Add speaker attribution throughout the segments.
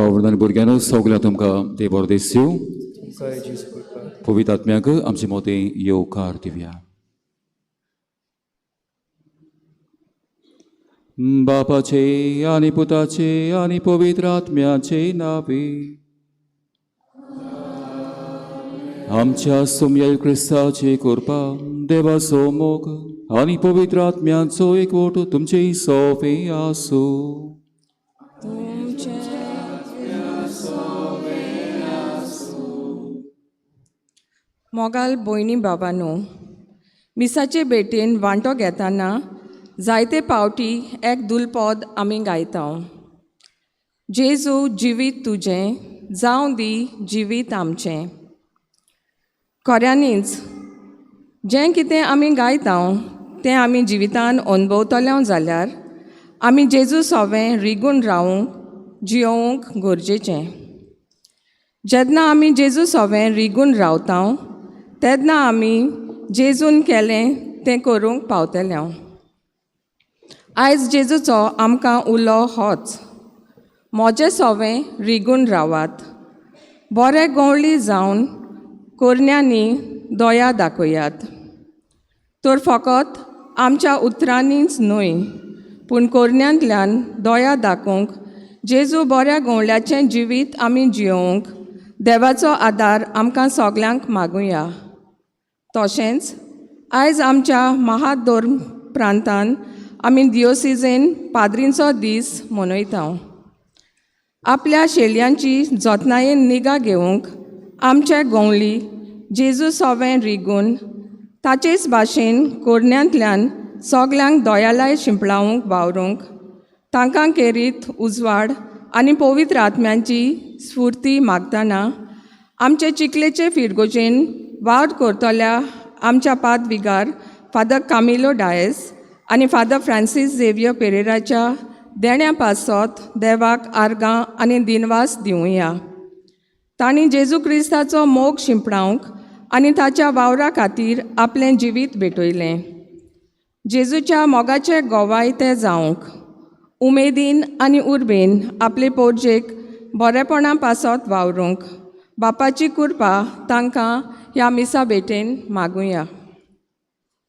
Speaker 1: भावनांनी भुरग्यांनो सगळ्या तुमकां ते बरो दीस दिवं.
Speaker 2: तुमकांय जीस पडटा.
Speaker 1: पवित्र आत्म्याक आमचे मोते येवकार दिवया. बापाचे आनी पुताचे आनी पवित्र आत्म्याचे नावे. आमच्या सोम्या क्रिस्ताची कृपा, देवाचो मोग आनी पवित्र आत्म्याचो एकवट तुमचे सोबे आसूं.
Speaker 3: मोगाल भयणी बाबांनो, मिसाचे भेटेन वांटो घेतना जायते फावटी एक दुलपद आमी गायता. जेजू जिवीत तुजें, जावं दी जिवीत आमचें. खऱ्यांनीच जें कितें आमी गायता तें आमी जिवितान अनुभवतले जाल्यार आमी जेजू सोबें रिगून रावूंक जियोवंक गरजेचें. जेन्ना आमी जेजू सोबें रिगून रावता तेन्ना आमी जेजून केलें तें करूंक पावतले. आयज जेजूचो आमकां उलो होच: म्हजें सोबें रिगून रावात. बरे गवळी जावन कोरण्यांनी दया दाखयात. तर फकत आमच्या उतरांनीच न्हय, पूण कोरण्यांतल्यान दया दाखोवंक जेजू बऱ्या गवळ्याचें जिवीत आमी जियोवंक देवाचो आदार आमकां सगल्यांक मागुया. तशेंच आयज आमच्या महादोर्म प्रांतान आमी दियोसिजेन पाद्रींचो दीस मनयता. आपल्या शेलयांची जतनायेन निगा घेवंक आमचे गवळी जेजू सोबें रिगून ताचेच भाशेन कोरण्यांतल्यान सगल्यांक दयालाय शिंपळावंक वावरूंक तांकां केरीत उजवाड आनी पवित्र आत्म्यांची स्फूर्ती मागतना आमचे चिकलेचे फिरगोजेन वावर करतल्या आमच्या पादविगार फादर कामिलो डायस आनी फादर फ्रांसीस झेवियर पेरेराच्या देण्या पासत देवाक आर्गां आनी दिनवास दिवया. तांणी जेजू क्रिस्ताचो मोग शिंपणावंक आनी ताच्या वावरा खातीर आपलें जिवीत भेटयलें. जेजूच्या मोगाचें गोवाय तें जावंक उमेदीन आनी उर्बेन आपले पोरजेक बरेपणा पासत वावरूंक बापाची कृपा तांकां ह्या मिसा भेटेन मागुया.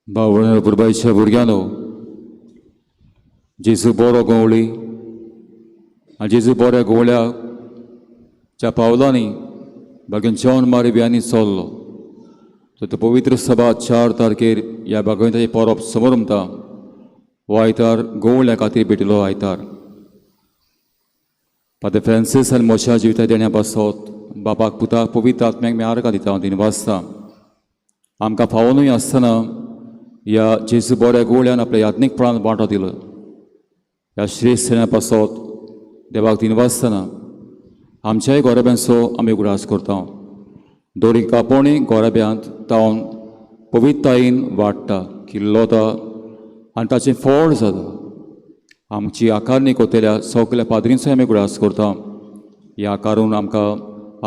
Speaker 1: भावना पुरबायच्या भुरग्यांनो, जेजू बरो गवळी आनी जेजू बऱ्या गवळ्याच्या पावलांनी बागेन जॉन मारिबियांनी चल्लो. तो पवित्र सभा 4 तारखेर ह्या भगवंताचें परब समारंभता हो आयतार गवळ्या खातीर भेटिल्लो आयतार. फादर फ्रांसीस आनी मोशा जिविता देण्या पासत बापाक पुताक पवित्र आत्म्याक आर्गां दिता हांव दिनवासता. आमकां फावनूय आसतना ह्या जेजू बऱ्या गवळ्यान आपल्या याज्ञीकपणान वांटो दिलो. ह्या श्रेश्ठ देण्या पासत देवाक दिनवासतना आमच्याय गोरब्यांचो आमी उगडास करता. दोरी कापोणी गोरब्यांत तावन पवित्रतायेन वाडटा, किल्लोता आनी ताचें फळ जाता. आमची आकारणी कोतेल्या सगल्या पाद्रींचो आमी उगडास करता. ह्या आकारून आमकां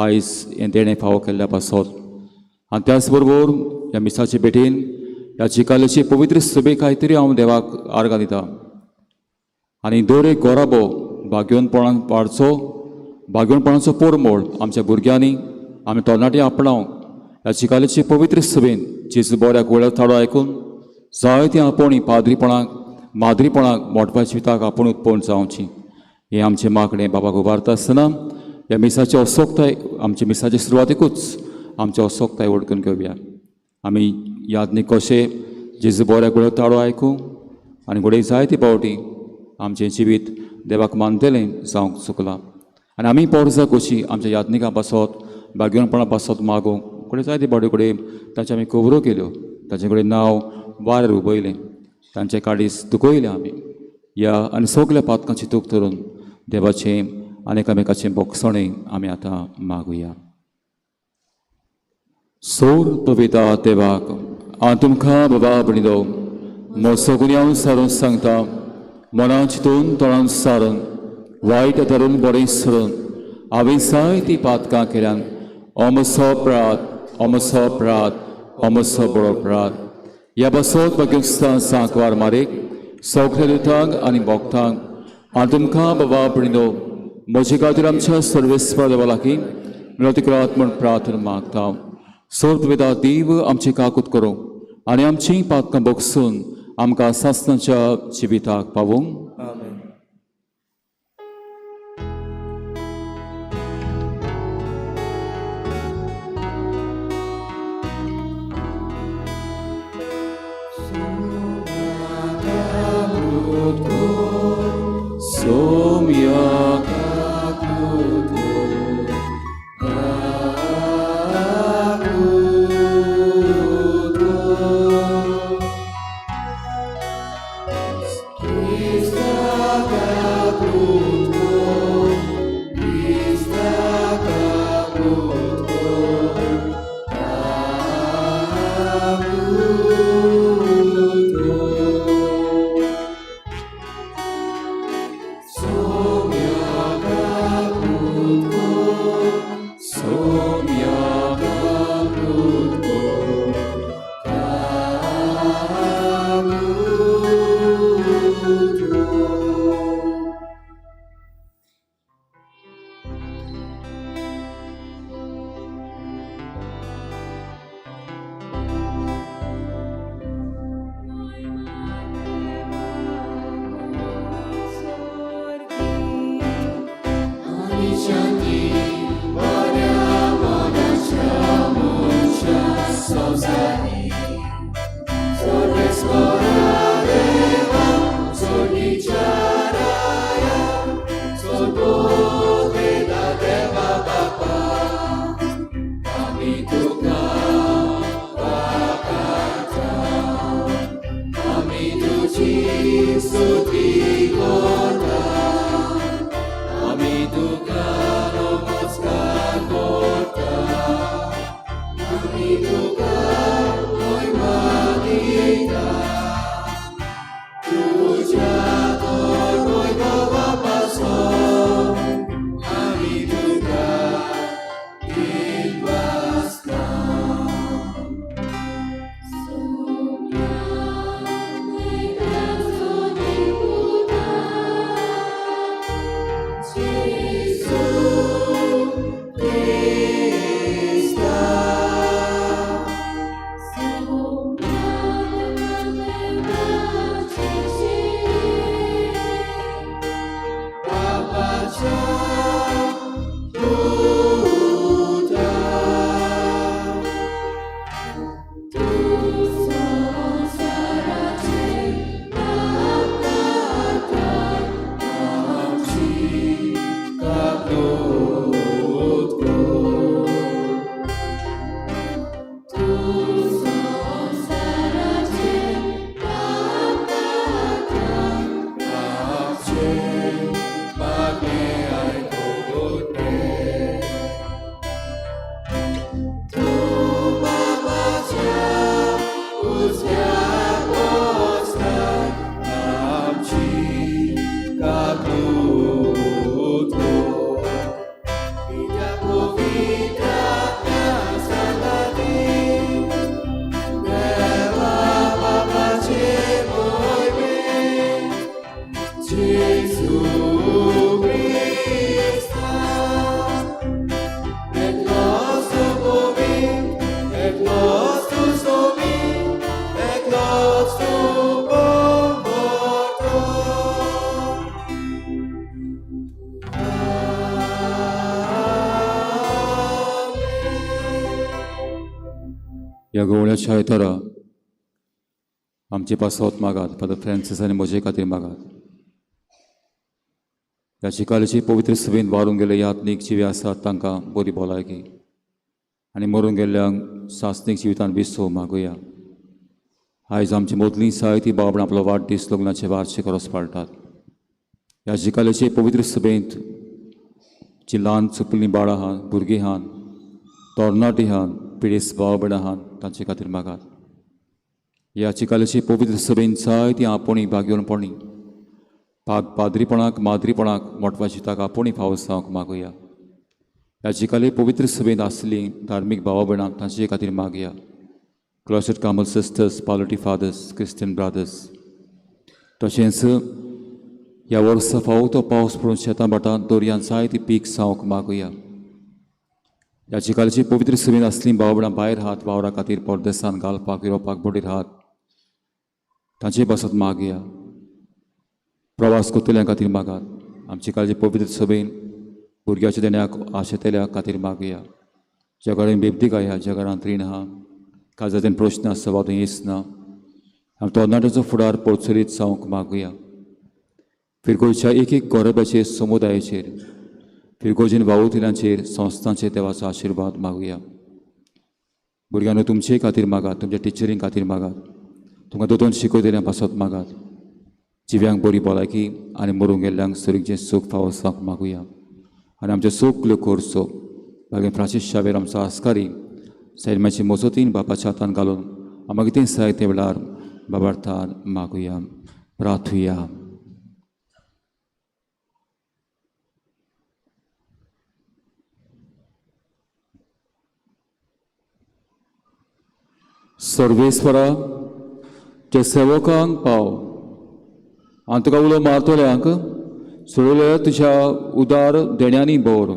Speaker 1: आयज हें देणें फावो केल्ल्या पासत आनी त्याच बरोबर ह्या मिसाचे भेटेन ह्या चिकालेची पवित्र सभे खातीर हांव देवाक आर्गां दिता. आनी दर एक गोराबो भाग्यवंतपणान वाडचो, भाग्यवंतपणाचो पोरमोळ आमच्या भुरग्यांनी आमी तरणाटी आपणावंक ह्या चिकालेची पवित्र सभेन जेजू बऱ्या गवळ्याक थाडो आयकून जायती आपोणी पाद्रीपणाक माद्रीपणाक मोठपाच्या विताक आपूण उत्पन्न जावची हें आमचें मागणें बाबाक उबारता आसतना ह्या मिसाची असोक्ताय आमच्या मिसाचे सुरवातेकूच आमच्या असोक्ताय वळखून घेवया. आमी याज्ञीक कशें जेजू बऱ्या गवळ्याक थाडो आयकूं आनी घडये जायते फावटी आमचें जिवीत देवाक मानतेलें जावंक चुकलां. आनी आमी पोरसां कशीं आमच्या याज्ञिका पासत भाग्यवंतपणा पासत मागोवंक घडये जायते फावटी कडेन तांचे आमी खबरो केल्यो, तांचे कडेन नांव वारेर उबयलें, तांचे काडीस दुखयलें आमी. ह्या आनी सगल्या पातकांची तूक धरून देवाचें आनी एकामेकाचें बोगसणें आमी आतां मागुया. सोर पविता देवाक हांव तुमकां बाबा भणिलो म्हजो गुन्यांव सारून सांगता. मनां चिंतून तोंडान सारून वायट धरून बरें सरून हांवें जायतीं पातकां केल्यान हो म्हजो अपराध, हो म्हजो अपराध, हो म्हजो बरो अपराध. ह्या बसत पाकिस्तान सांकवार मारीक सगळ्या दुतांक आनी भोगतांक हांव तुमकां बाबा भणिलो म्हजे खातीर आमच्या सर्वेस्पर देवा लागीं विनवती करात म्हूण प्रार्थना मागता. सोर्पिता देव आमची काकूत करूं आनी आमची पातकां बोगसून आमकां सासणाच्या जिविताक पावूंक.
Speaker 2: Amen.
Speaker 1: Somia ह्या गवळ्याच्या आयतारा आमचे पासत मागात फादर फ्रांसीस आनी म्हजे खातीर मागात. ह्या चिकालीची पवित्र सभेन वारून गेले यात्नीक जिवे आसात तांकां बरी भलायकी आनी मरून गेल्ल्यांक सासनीक जिवितान विसो मागुया. आयज आमची मोदली सायती बाबण आपलो वाडदीस लग्नाचे वार्षिक रोस पाळटात. ह्या चिकालीचे पवित्र सभेंत जी ल्हान चुपलीं बाळां आहात, भुरगीं आहात, तरणाटी आहात, पिडेस भाव भयण आहात तांचे खातीर मागात. ह्या चिकालीची पवित्र सभेन जायतीं आपुणी भाग्यवनपणी पाद्रीपणाक माद्रीपणाक मोठवा जिताक आपुणी फावो जावंक मागुया. ह्या चिकाली पवित्र सभेंत आसलीं धार्मीक भावा भयणां तांचे खातीर मागया. क्लॉस्टर कामल सिस्टर्स, पालोटी फादर्स, क्रिस्टियन ब्रादर्स, तशेंच ह्या वर्सा फावो तो पावस पडून शेतां भाटांत दर्यान जायती पीक जावंक मागुया. ह्या चिकालची पवित्र सभेन असलीं भावबडां भायर हात वावरा खातीर परदेसान घालपाक येवपाक बडीर हात तांचे पासत मागया. प्रवास करतल्या खातीर मागात. आमची काळजी पवित्र सभेन भुरग्याच्या देण्याक आशेतल्या खातीर मागया. ज्या घरान बेबदीक आहा, ज्या घरांत रीण आहा, काळजाचें प्रश्न आसा वा येस ना, आमी तरणाट्याचो फुडार पोरचलीत जावंक मागुया. फिरकोच्या एक एक गोरब्याचेर समुदायाचेर फिरकोजीन वावुरतल्यांचेर संस्थांचेर देवाचो आशिर्वाद मागुया. भुरग्यांनो तुमचे खातीर मागात, तुमच्या टिचरीं खातीर मागात, तुमकां दोतोन शिकयतल्या पासत मागात. जिव्यांक बरी भलायकी आनी मरूंक गेल्ल्यांक सरींचें सूख फावो जावंक मागुया. आनी आमचे सगल्यो खर्चो बागेन फ्रांसीस शावेर आमचो आस्कारी सैमाची मजतीन बापाच्या हातान घालून आमकां कितें जाय ते वेळार बाबार्थान मागुया. प्रार्थुया. सर्वेस्वरा जे सेवकांक पाव आनी तुका उलो मारतल्यांक सोडले तुज्या उदार देण्यांनी बोर.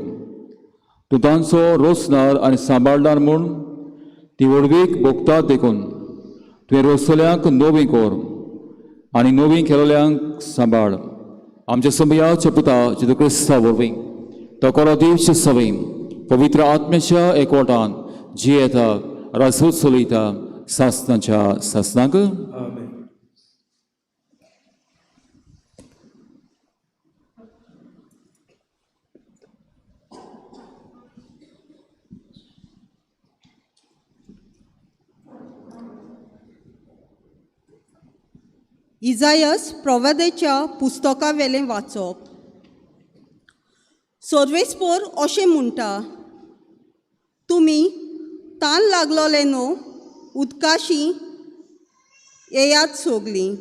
Speaker 1: तूं तांचो रोसनार आनी सांबाळणार म्हूण ती वडवीक भोगतात देखून तुवें रोसतल्यांक नोवी कोर आनी नोवी केलोल्यांक सांबाळ. आमच्या समयाच्या पुता जेजू क्रिस्ता वरवीं तो कोरो दिवचे सवें पवित्र आत्म्याच्या एकवटान जियेता रासूत चलयता सासनाच्या सासनाक.
Speaker 2: Amen.
Speaker 4: इजायस प्रवादेच्या पुस्तका वेलें वाचप. सर्वेस्पोर अशें म्हणटा, तुमी तान लागलोले न्हू उदकाशी येयात सोगलीं.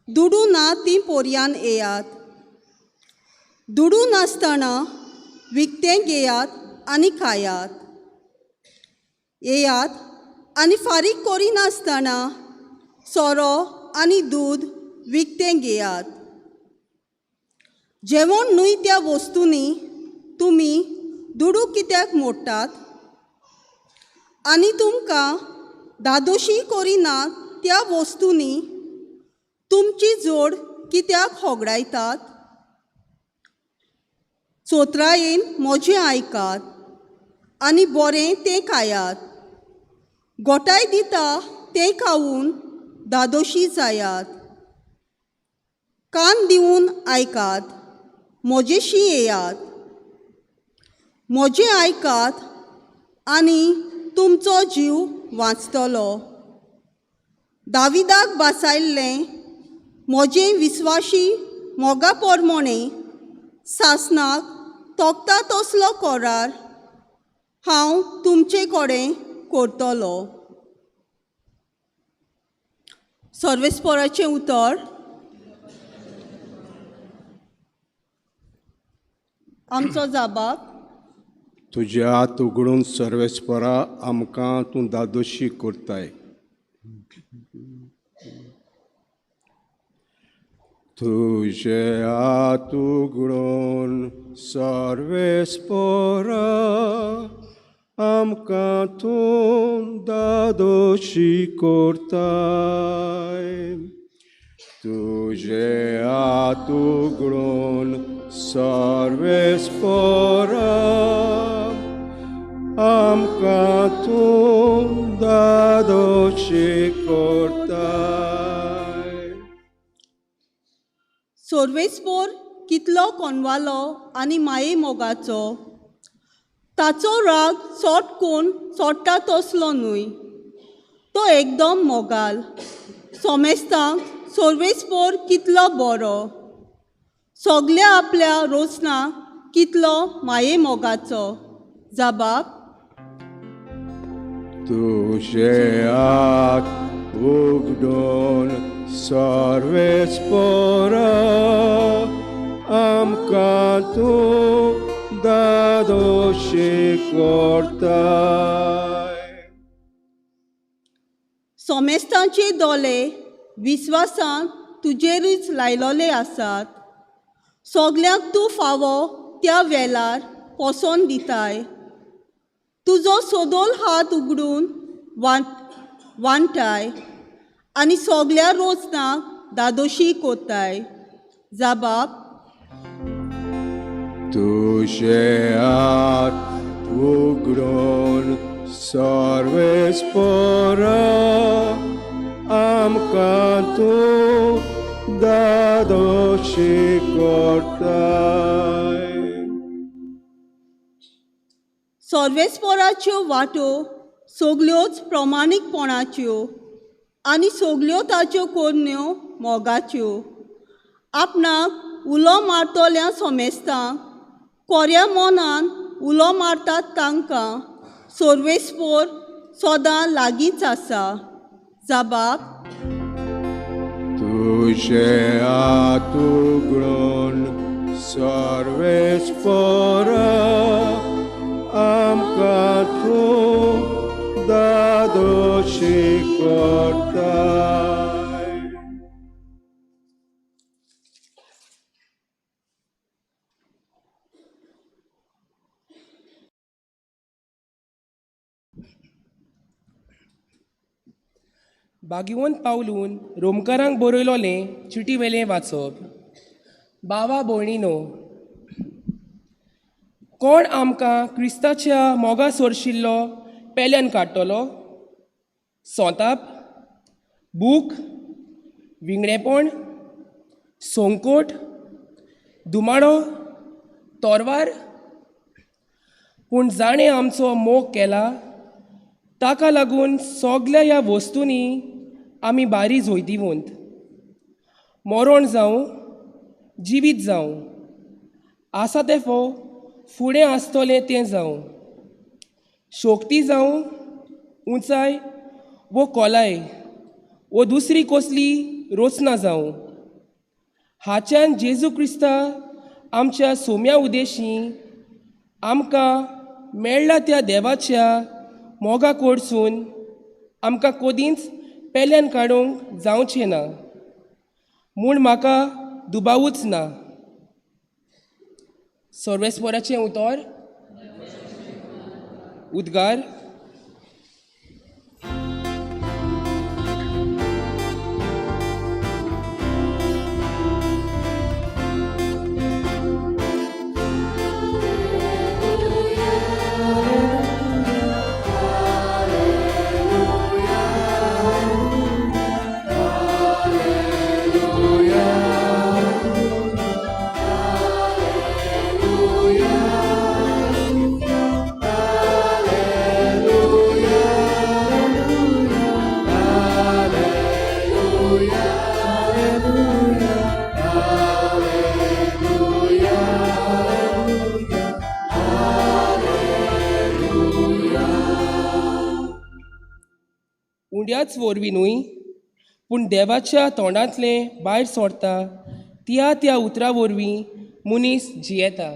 Speaker 4: दुडू ना ती पोरयान येयात. दुडू नासतना विकतें घेयात आनी खायात. येयात आनी फारीक करिनासतना सोरो आनी दूद विकतें घेयात. जेवण न्हय त्या वस्तूंनी तुमी दुडू कित्याक मोडटात? आनी तुमकां दादोशी करिनात त्या वस्तूंनी तुमची जोड कित्याक होगडायतात? चोत्रायेन म्हजें आयकात आनी बरें तें खायात. गोठाय दिता तें खावून दादोशी जायात. कान दिवन आयकात, म्हजेशी येयात. म्हजें आयकात आनी तुमचो जीव वाचतलो. दाविदाक बासायल्लें म्हजें विस्वाशी मोगा पोरमोणें सासनाक तोखता तसलो कोरार हांव तुमचे कडेन करतलो. सर्वेस्पोराचें उतर. आमचो जाबाब.
Speaker 5: तुज्या हात उगडून सर्वेस्परा आमकां तूं दादोशी करताय. तुजे हात उगडून सर्वेस्परा आमकां तूं दादोशी करताय. तुजे हात उगडून सर्वेस्परा आमकां तूं दादोशी करताय.
Speaker 4: सर्वेस्पोर कितलो कोनवालो आनी माये मोगाचो. ताचो राग सोटकून सोडटा तसलो न्हय. तो एकदम मोगाल. सोमेस्तांक सर्वेस्पोर कितलो बरो. सगल्या आपल्या रोसनाक कितलो माये मोगाचो. जाबाब.
Speaker 5: तुजे हात उगडून सर्वेस्परा आमकां तूं दादोशी करताय.
Speaker 4: सोमेस्तांचे दोले विस्वासान तुजेरूच लायलोले आसात. सगल्यांक तूं फावो त्या वेळार पोसोन दिताय. तुजो सोदोल हात उगडून वांटाय आनी सगल्या रोजनाक दादोशी कोत्ताय. जाबाब
Speaker 5: तुझे हात उगडून सर्वेस्परा आमकां तूं दादोशी कोरताय.
Speaker 4: सर्वेस्पराच्यो वाटो सगल्योच प्रमाणीकपणाच्यो आनी सगल्यो ताच्यो कोरण्यो मोगाच्यो. आपणाक उलो मारतोल्या सोमेस्तांक कोऱ्या मोनान उलो मारतात तांकां सर्वेस्पोर सदां लागींच आसा. जाबाब
Speaker 5: तुझे हात उगडून सर्वेस्परा आमकां तूं दादोशी कोरताय.
Speaker 6: बागिवंत पावलून रोमकारांक बरयलोलें चिटी वेलें वाचप. बावा भयणीनो, कोण आमकां क्रिस्ताच्या मोगा सोरशिल्लो पेल्यान काडटलो? सोंताप, बूक, विंगडेपण, सोंकोट, दुमाडो, तोरवार? पूण जाणें आमचो मोग केला ताका लागून सगल्या ह्या वस्तूंनी आमी बारी जोयतिवंत. मरण जावं जिवीत जावं, आसा तें फुडें आसतलें तें जावं, शोकती जावं उंचाय वो कोलाय वो दुसरी कसली रोचना जावं, हाच्यान जेजू क्रिस्ता आमच्या सोम्या उदेशी आमकां मेळ्ळा त्या देवाच्या मोगा कडसून आमकां कदींच पेल्यान काडूंक जावचें ना म्हूण म्हाका दुबावूच ना. सर्वेस्पराचें उतर. उद्गार. उंड्याच वरवीं न्हय पूण देवाच्या तोंडांतलें भायर सोरता त्या उतरा वरवीं मनीस जियेता.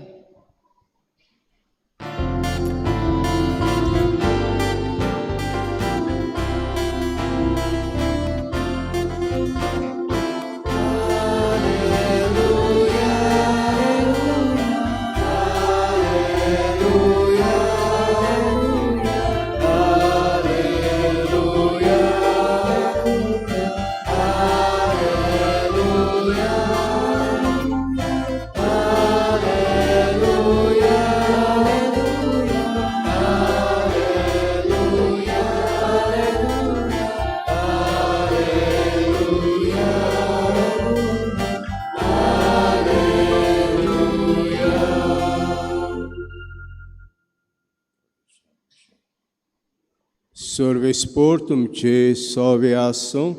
Speaker 5: सर्वेस्पोर तुमचे सोवे आसूं.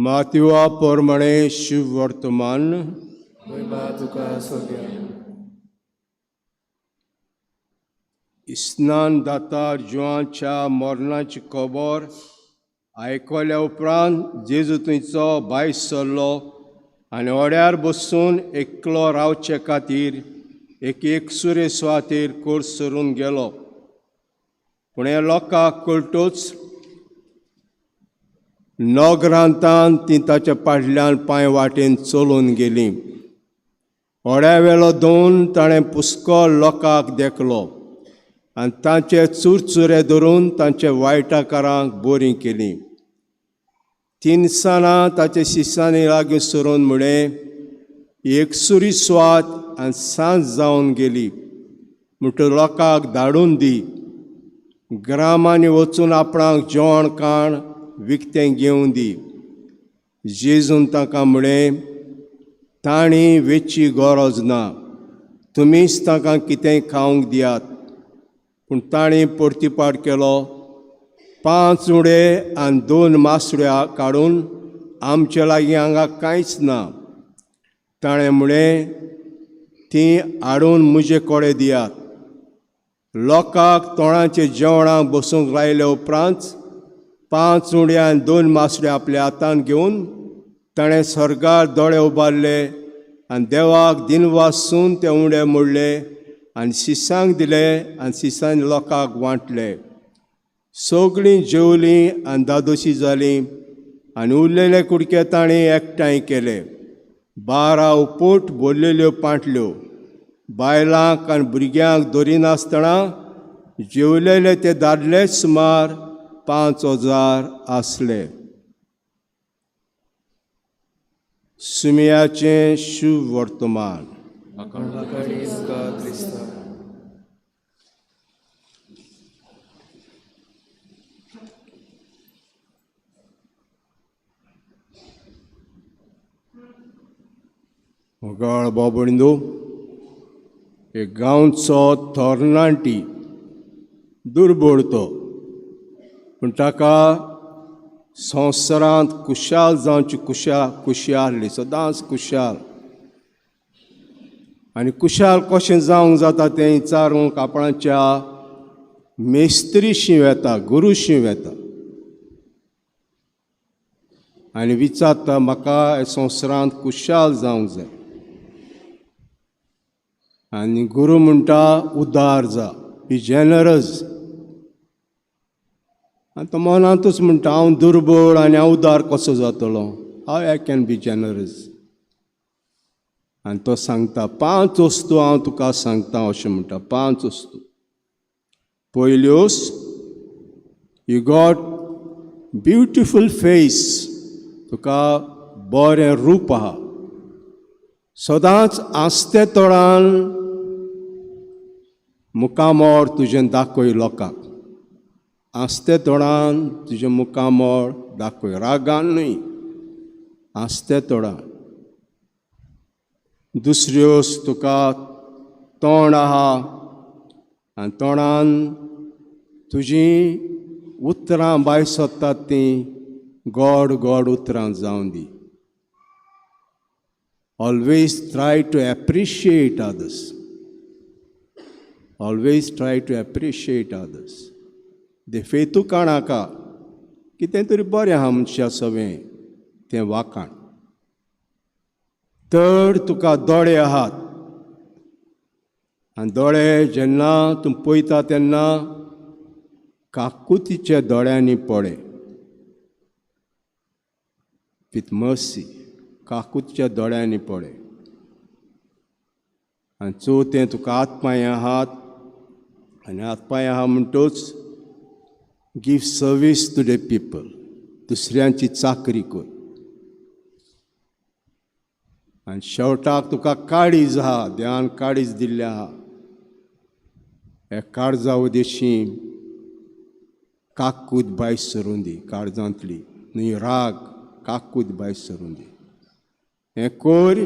Speaker 5: मातवा प्रमाणे शुभ वर्तमान. स्नान दाता जुआंच्या मरणाची खबर आयकल्या उपरांत जेजू थंयचो भायर सरलो आनी ओड्यार बसून एकलो रावचे खातीर एक सुरे सुवातेर कोर सरून गेलो. पूण हे लोकांक कळटूच नोगरांतान ती ताच्या फाटल्यान पांय वाटेन चलून गेली. थोड्या वेळो दोन ताणें पुस्को लोकांक देखलो आनी तांचे चुरचुरे धरून तांचे वायटाकारांक बोरी केली. 3 सानां ताचे शिसांनी लागीं सरून म्हळें, एकसुरी स्वात आनी सांज जावन गेली, म्हणटून लोकांक धाडून दी. ग्रामांनी वचून आपणाक जेवण खाण विकतें घेवन दी. जेजून तांकां म्हळें, तांणी वेची गरज ना, तुमीच तांकां कितेंय खावंक दियात. पूण तांणी परतीपाट केलो, 5 उंडे आनी 2 मासड्यो काडून आमचे लागीं हांगा कांयच ना. ताणें म्हळें, तीं हाडून म्हजे कडेन दियात. लोकांक तोंडाचे जेवणाक बसूंक लायले उपरांत 5 उंडे आनी 2 मासड्यो आपल्या हातांत घेवन ताणें सर्गार दोळे उबारले आनी देवाक दिनवासून ते उंडे मोडले आनी शिसांक दिले आनी शिसांनी लोकांक वांटले. सगळीं जेवलीं आनी दादोशी जालीं आनी उरलेले कुडके ताणें एकठांय केले. 12 उपोट भरलेल्यो पांटल्यो. बायलांक आनी भुरग्यांक धरिनासतना जेवलेले ते दादले सुमार 5,000 आसले. सुमयाचें शुभ वर्तमान. मोगाळ बाबळिंदो, एक गांवचो थोरणाटी दुर्बळ तो, पूण ताका संवसारांत खुशाल जावची खुशाल सदांच खुशाल. आनी खुशाल कशें जावंक जाता तें विचारूंक आपणाच्या मेस्त्रीशी वेता, गुरूशी वेता आनी विचारता, म्हाका ह्या संवसारांत खुशाल जावंक जाय. आनी गुरू म्हणटा, उदार जा, बी जेनरस. आनी तो मनांतूच म्हणटा, हांव दुर्बळ आनी हांव उदार कसो जातलो, हाव आय कॅन बी जेनरस. आनी तो सांगता, 5 वस्तू हांव तुका सांगता अशें म्हणटा. 5 वस्तू. पयल्योस, यू गॉट ब्युटिफूल फेस, तुका बरें रूप आहा. सदांच आस्ते तोडान मुखामोड तुजें दाखय लोकांक. आस्ते तोडान तुजें मुखामोड दाखय, रागान न्हय, आस्ते तोडान. दुसऱ्योस, तुका तोंड आहा आनी तोंडान तुजीं उतरां भायर सरतात तीं गोड गोड उतरां जावं दी. Always try to appreciate others. Always try to appreciate others. देफेतू काणाका कितें तरी बरें आहा मनशा सवें तें वाखाण. तर तुका दोळे आहात आनी दोळे जेन्ना तूं पळयता तेन्ना काकुतीच्या दोळ्यांनी पळय. विथ मर्सी, काकुतीच्या दोळ्यांनी पळय. आनी चवथें, तुका हातपांय आहात आनी हातपांय आहा म्हणटूच give service to the people, दुसऱ्यांची चाकरी कर. आनी शेवटाक तुका काळीज आहा, देवान काळीज दिल्लें आहा. हे काळजा उदेशी काकूत भायर सरून दी, काळजांतली न्हय राग, काकूत भायर सरून दी. हें कर,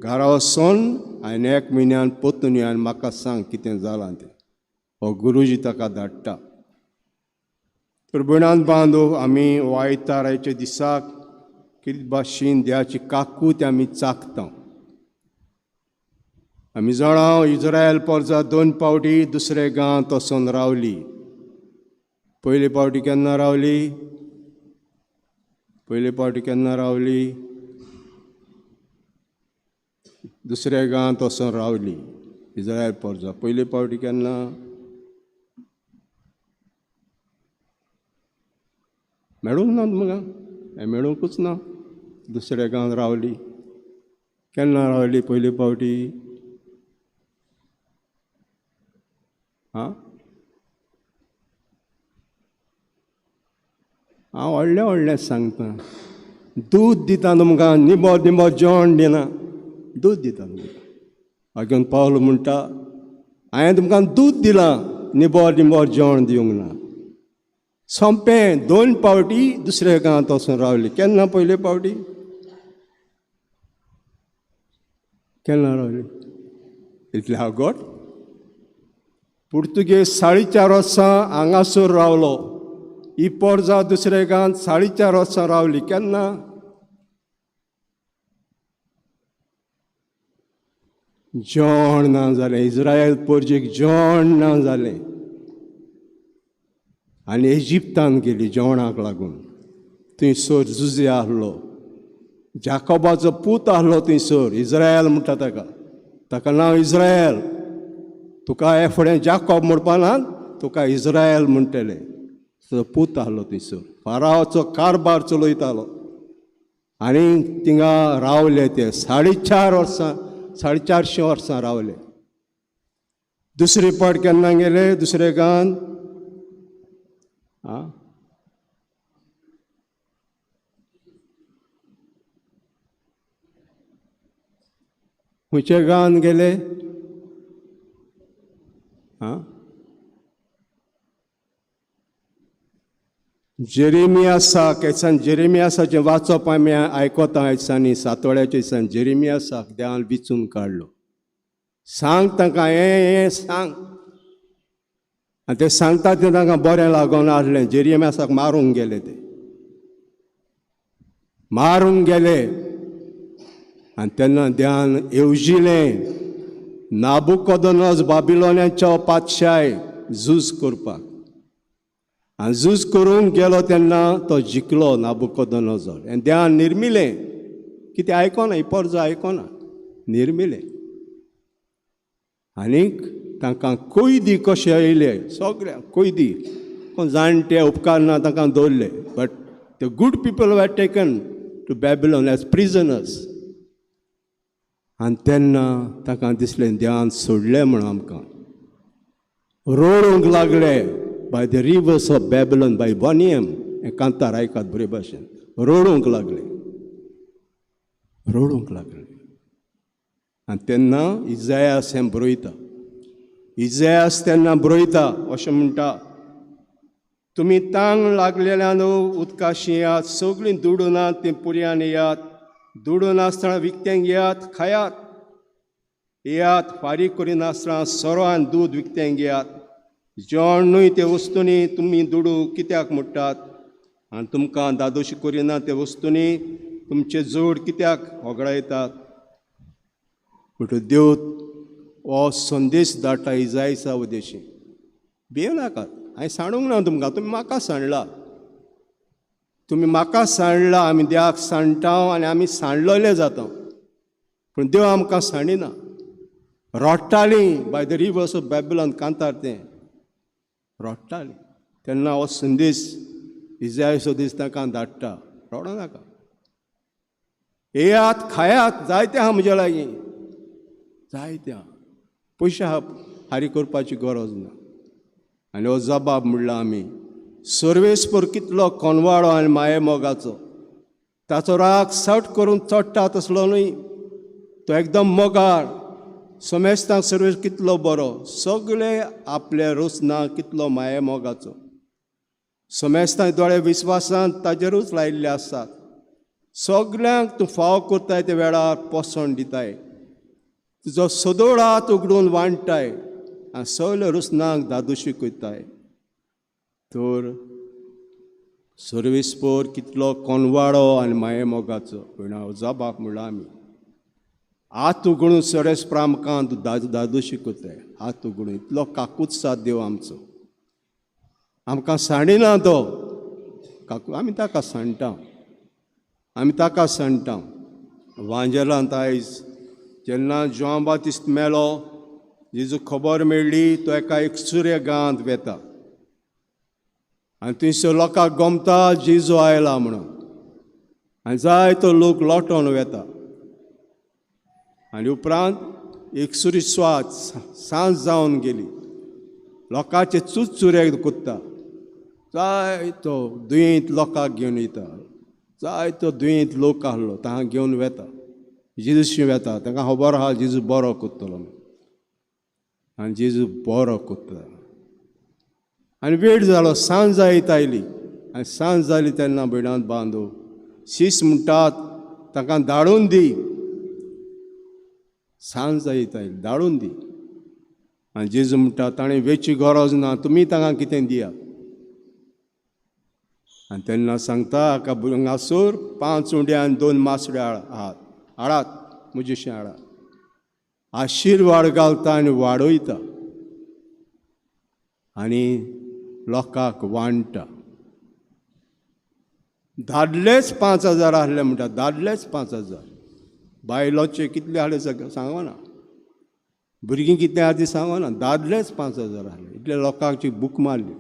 Speaker 5: घरा वचून आनी 1 म्हयन्यान परतून यो आनी म्हाका सांग कितें जालां तें. हो गुरुजी ताका धाडटा. तर भयणान बांदो, आमी वायताराच्या दिसाक कितें भाशेन देवाची काकूत आमी चाखता. आमी जाणा इज्रायल परजा 2 पावटी दुसरे गांवांत वचून रावली. पयली पावटी केन्ना रावली? पयली पावटी केन्ना रावली? दुसऱ्या गांवांत वचून रावली इज्रायल परजा. पयली पावटी केन्ना? मेळूंक ना म्हाका. हें मेळूंकूच ना. दुसऱ्या गांवांत रावली. केन्ना रावली पयली फावटी? हां, हांव व्हडलें सांगता. दूद दिता तुमकां, निबो निबो जेवण दिना. दूद दिता तुमकां. हांव पावलो म्हणटा हांवें तुमकां दूद दिलां, निबो निबो जेवण दिवंक ना. सोंपें 2 फावटी दुसऱ्या गांवांत वचून रावली. केन्ना पयले फावटी? केन्ना रावली? इतलें आगोट? पुर्तुगेज 4.5 वर्सां हांगासर रावलो. ही पोरजां दुसऱ्या गांवांत 4.5 वर्सां रावली. केन्ना? जेवण ना जालें. इस्रायल पोरजेक जेवण ना जालें. आनी इजिप्तान गेली जेवणाक लागून. थंयसर जुजे आहलो. जाकोबाचो पूत आहलो थंयसर. इस्रायल म्हणटा ताका नांव इस्रायल. तुका हे फुडें जाकोब म्हणपा ना, तुका इस्रायल म्हणटले. तो पूत आहलो थंयसर. फारावाचो कारबार चलयतालो. आनी थिंगा रावले ते 4.5 वर्सां, 450 वर्सां रावले. दुसरे फावट केन्ना गेले दुसऱ्या गांवांत? आं, खंयच्या गांवांत गेले? आं, जेरेमियासाक. हेसान जेरेमियासाचें वाचप आमी आयकोता हेसांनी. सातोळ्याच्या दिसांनी जेरेमियासाक देवान विचून काडलो. सांग तांकां हें सांग. आनी ते सांगता तें तांकां बरें लागोन आसलें. जेरेमियासाक मारूंक गेले. ते मारूंक गेले. आनी तेन्ना देवान येवजिलें नाबुकदनज बाबिलोनाच्या पातशाय झूज करपाक. आनी झूज करूंक गेलो तेन्ना तो जिखलो नाबुकदनजर. आनी देवान निर्मिलें. कितें आयकोना, ही पोरजां आयकोना. निर्मिलें. आनीक तांकां कैदी कशे येयले, सगळ्यांक कैदी. कोण जाणटे उपकार ना तांकां दवरले. But the good people were taken to Babylon as prisoners. आनी तेन्ना तांकां दिसलें देवान सोडलें म्हणून आमकां. रोडूंक लागले by the rivers of Babylon by Boney M. हें कांतार आयकात बरे भाशेन. रोडूंक लागले. रोडूंक लागले. आनी तेन्ना इजायास हें बरयता. इजायास तेन्ना बरयता अशें म्हणटा, तुमी तांग लागलेल्यान उदकाशी येयात. सगळीं दुडूनात तीं पुरयान येयात. दुडूनासतना विकत्यांक येयात, खायात. येयात फारीक करिनासतना सोरोन दूद विकत्यांक येयात. जेवणूय ते वस्तूंनी तुमी दुडू कित्याक म्हणटात? आनी तुमकां दादोशी करिना ते वस्तूंनी तुमचे जोड कित्याक होगडायतात? म्हणटून देव हो संदेश धाडटा इजायासा उद्देशी. भियेनाकात. हांवें सांडूंक ना तुमकां. तुमी म्हाका सांडला. तुमी म्हाका सांडला. आमी देवाक सांडटा आनी आमी सांडलेले जाता. पूण देव आमकां सांडिना. रोडटालीं by the rivers of Babylon. कांतार तें रोडटालीं. तेन्ना हो संदेश इजायासा दीस तांकां धाडटा. रोडनाका. येयात खायात. जायते आहा म्हज्या लागीं. जायते आहा. पयशे हारी करपाची गरज ना. आनी हो जबाब म्हणला आमी. सर्वेस्पर कितलो कोनवाळो आनी माये मोगाचो. ताचो राग सट करून चडटा तसलो न्हय. तो एकदम मोगाळ. सोमेस्तांक सर्वेस कितलो बरो. सगळे आपले रोसना कितलो माये मोगाचो. सोमेस्तांक दोळे विस्वासान ताजेरूच लायिल्ले आसात. सगळ्यांक तूं फाव करताय ते वेळार पोसण दिताय. तुजो सदोळ हात उगडून वांडटाय आनी सगळे रुसनांक दादोशी करताय. तर सर्वेस्पर कितलो कोनवाळो आनी माये मोगाचो. पूण हांव जबाब म्हणला आमी. हात उगडून सर्वेस्पर आमकां दादोशी करताय. हात उगडून. इतलो काकूच साथ देव आमचो. आमकां सांडिना तो काकू. आमी ताका सांडटा. आमी ताका सांडटा. वांजेलांत आयज जेन्ना जॉन बातिस्त मेलो, जेजू खबर मेळ्ळी, तो एका एकसुऱ्या गांवांत वेता. आनी थंयसर लोकांक गमता जेजू आयला म्हणून. आनी जायतो लोक लोटोन वेता आनी उपरांत एक सुरी स्वाद सांज जावन गेली लोकांचे चुचुरे कुत्ता जायतो दुयेंत लोकांक घेवन येता जायतो दुयेंत लोक आहलो तांकां घेवन वेता जेजूशी वेता तांकां खबर आहा जेजू बरो कोत्तलो आनी जेजू बरो कोत्ता आनी वेळ जालो सांज जायत आयली आनी सांज जाली तेन्ना भयणांत बांदू शीस म्हणटात तांकां धाडून दी सांज जायत आयली धाडून दी आनी जेजू म्हणटा ताणें वेची गरज ना तुमी तांकां कितें दियात आनी तेन्ना सांगता हाका हांगासर 5 उंडे आनी 2 मासडे आहात हाडात म्हजेशी हाडात आशिर्वाद घालता आनी वाडयता आनी लोकांक वांडटा दादलेच 5,000 आहले म्हणटा दादलेच 5,000 बायलोचे कितले आहले सांगना भुरगीं कितले आहा ती सांगना दादलेच 5,000 आहले इतले लोकांची बूक मारली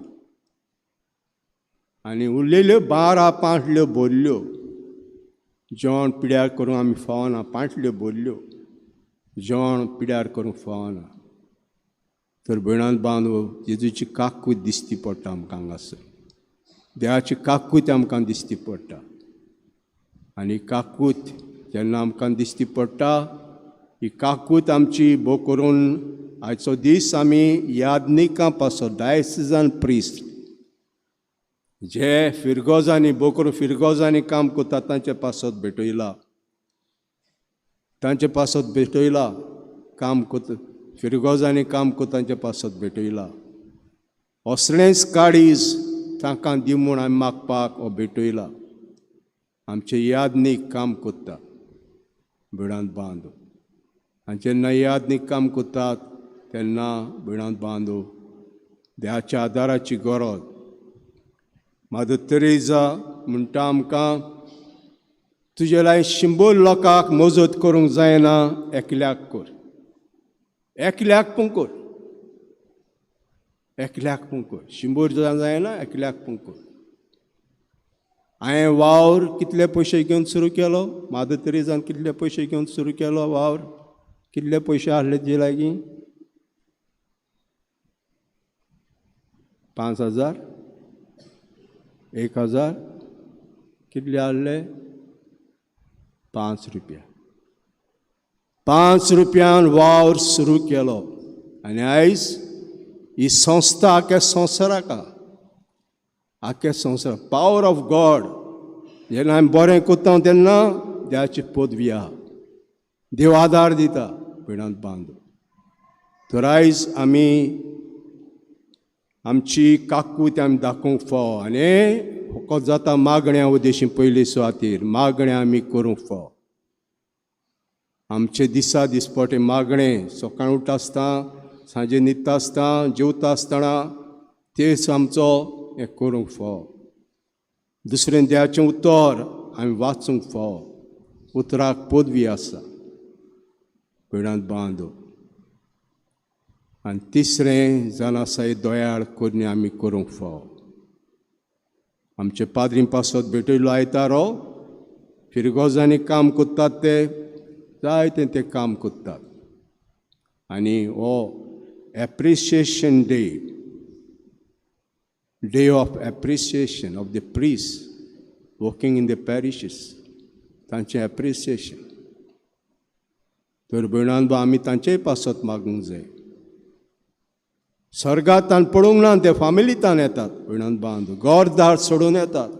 Speaker 5: आनी उरलेल्यो 12 पांटल्यो भरल्यो जेवण पिड्यार करूंक आमी फावना पांटल्यो भरल्यो जेवण पिड्यार करूंक फावना तर भयणांत बांदव जेजूची काकूत दिसती पडटा आमकां हांगासर देवाची काकूत आमकां दिसती पडटा आनी काकूत जेन्ना आमकां दिसती पडटा ही काकूत आमची भोव करून आयचो दीस आमी यादनिकां पासत डायसिजन प्रिस्ट जे फिरगोजांनी भोव करून फिरगोजांनी काम करतात तांचे पासत भेटयला तांचे पासत भेटयला काम करता फिरगोजांनी काम करता तांचे पासत भेटयला असलेच काळीज तांकां दी म्हूण आमी मागपाक हो भेटयला आमचे यादनीक काम करता भयणांत बांदू आनी जेन्ना यादनीक काम करतात तेन्ना भयणांत बांदू देवाच्या आदाराची गरज मादर तेरेसा म्हणटा आमकां तुजे लाय 100 लोकांक मजत करूंक जायना एकल्याक कर एकल्याक पूण कर एकल्याक पूण कर 100 जायना एकल्याक पूण कर हांवें वावर कितले पयशे घेवन सुरू केलो मादर तेरेसान कितले पयशे घेवन सुरू केलो वावर कितले पयशे आहले जे लागीं 5,000 1,000 कितले आहले 5 रुपया 5 रुपयान वावर सुरू केलो आनी आयज ही संस्था आख्या संवसाराक आख्या संवसार पावर ऑफ गॉड जेन्ना आमी बरें करता तेन्ना देवाची पदवी आहा देव आदार दिता भयणांत बांदू तर आयज आमी आमची काकूत आमी दाखोवंक फाव आनी फकत जाता मागण्या उद्देशी पयली सुवातेर मागण्या आमी करूंक फाव आमचे दिसा दिसपटे मागणें सकाळ उठता आसता सांजे न्हिदता आसता जेवता आसतना तेच आमचो हें करूंक फाव दुसरें देवाचें उतर आमी वाचूंक फाव उतराक पदवी आसा भयणांत बांदू आनी तिसरें जावन आसा दोयाळ करून आमी करूंक फाव आमचे पाद्री पासत भेटयलो आयतारो फिरगोजांनी काम करतात ते जायते ते काम करतात आनी हो appreciation day of appreciation of the priest working in the parishes तांचें एप्रिसिएशन तर भयणांत आमी तांचेय पासत मागूंक जाय सर्गांतान पडूंक ना ते फामिलींतान येतात भयणांत बांदू घरदार सोडून येतात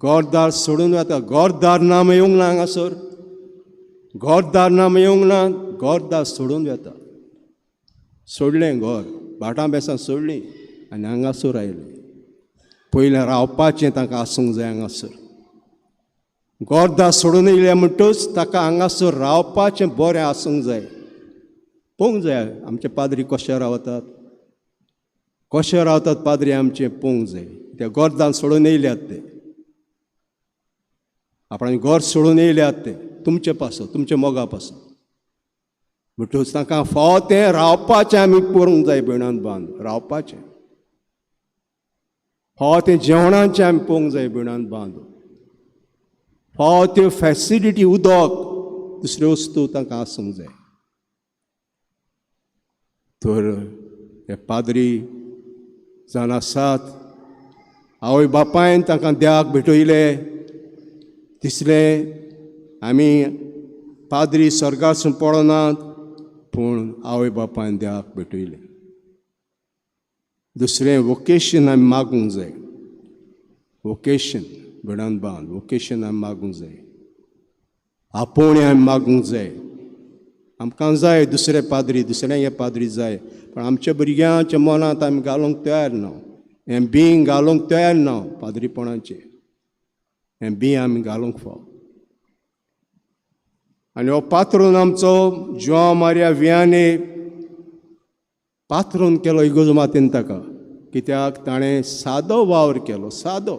Speaker 5: घरदार सोडून येतात घरदार नाम येवंक ना हांगासर घरदार नाम येवंक ना घरदार सोडून येतात सोडलें घर भाटां बेसां सोडलीं आनी हांगासर आयलें पयलें रावपाचें तांकां आसूंक जाय हांगासर घरदार सोडून येयलें म्हणटच ताका हांगासर रावपाचें बरें आसूंक जाय पळोवंक जाय आमचे पाद्री कशे रावतात पाद्री आमचे पळोवंक जाय ते घरदार सोडून येयल्यात ते आपणान घर सोडून येयल्यात ते तुमचे पासो तुमचे मोगा पासो म्हणटच तांकां फाव तें रावपाचें आमी पळोवंक जाय भयणांत बांद रावपाचें फाव तें जेवणाचें आमी पळोवंक जाय भयणांत बांद फावो त्यो फॅसिलिटी उदक दुसऱ्यो वस्तू तांकां आसूंक जाय. तर हे पाद्री जावन आसात, आवय बापायन तांकां देवाक भेटयले, दिसलें आमी पाद्री स्वर्गासून पडोनात, पूण आवय बापायन देवाक भेटयले. दुसरें वोकेशन आमी मागूंक जाय. वोकेशन भिडान बांद वोकेशन आमी मागूंक जाय. आपोवणें आमी मागूंक जाय. आमकां जाय दुसरे पाद्री, दुसरें हे पाद्री जाय, पण आमच्या भुरग्यांच्या मनांत आमी घालूंक तयार ना. हें बीं घालूंक तयार ना पाद्रीपणाचें. हें बीं आमी घालूंक फाव. आनी हो पात्रोन आमचो जुआंव मारिया वियाने पात्रोन केलो इगोर्ज मातेन ताका, कित्याक ताणें सादो वावर केलो. सादो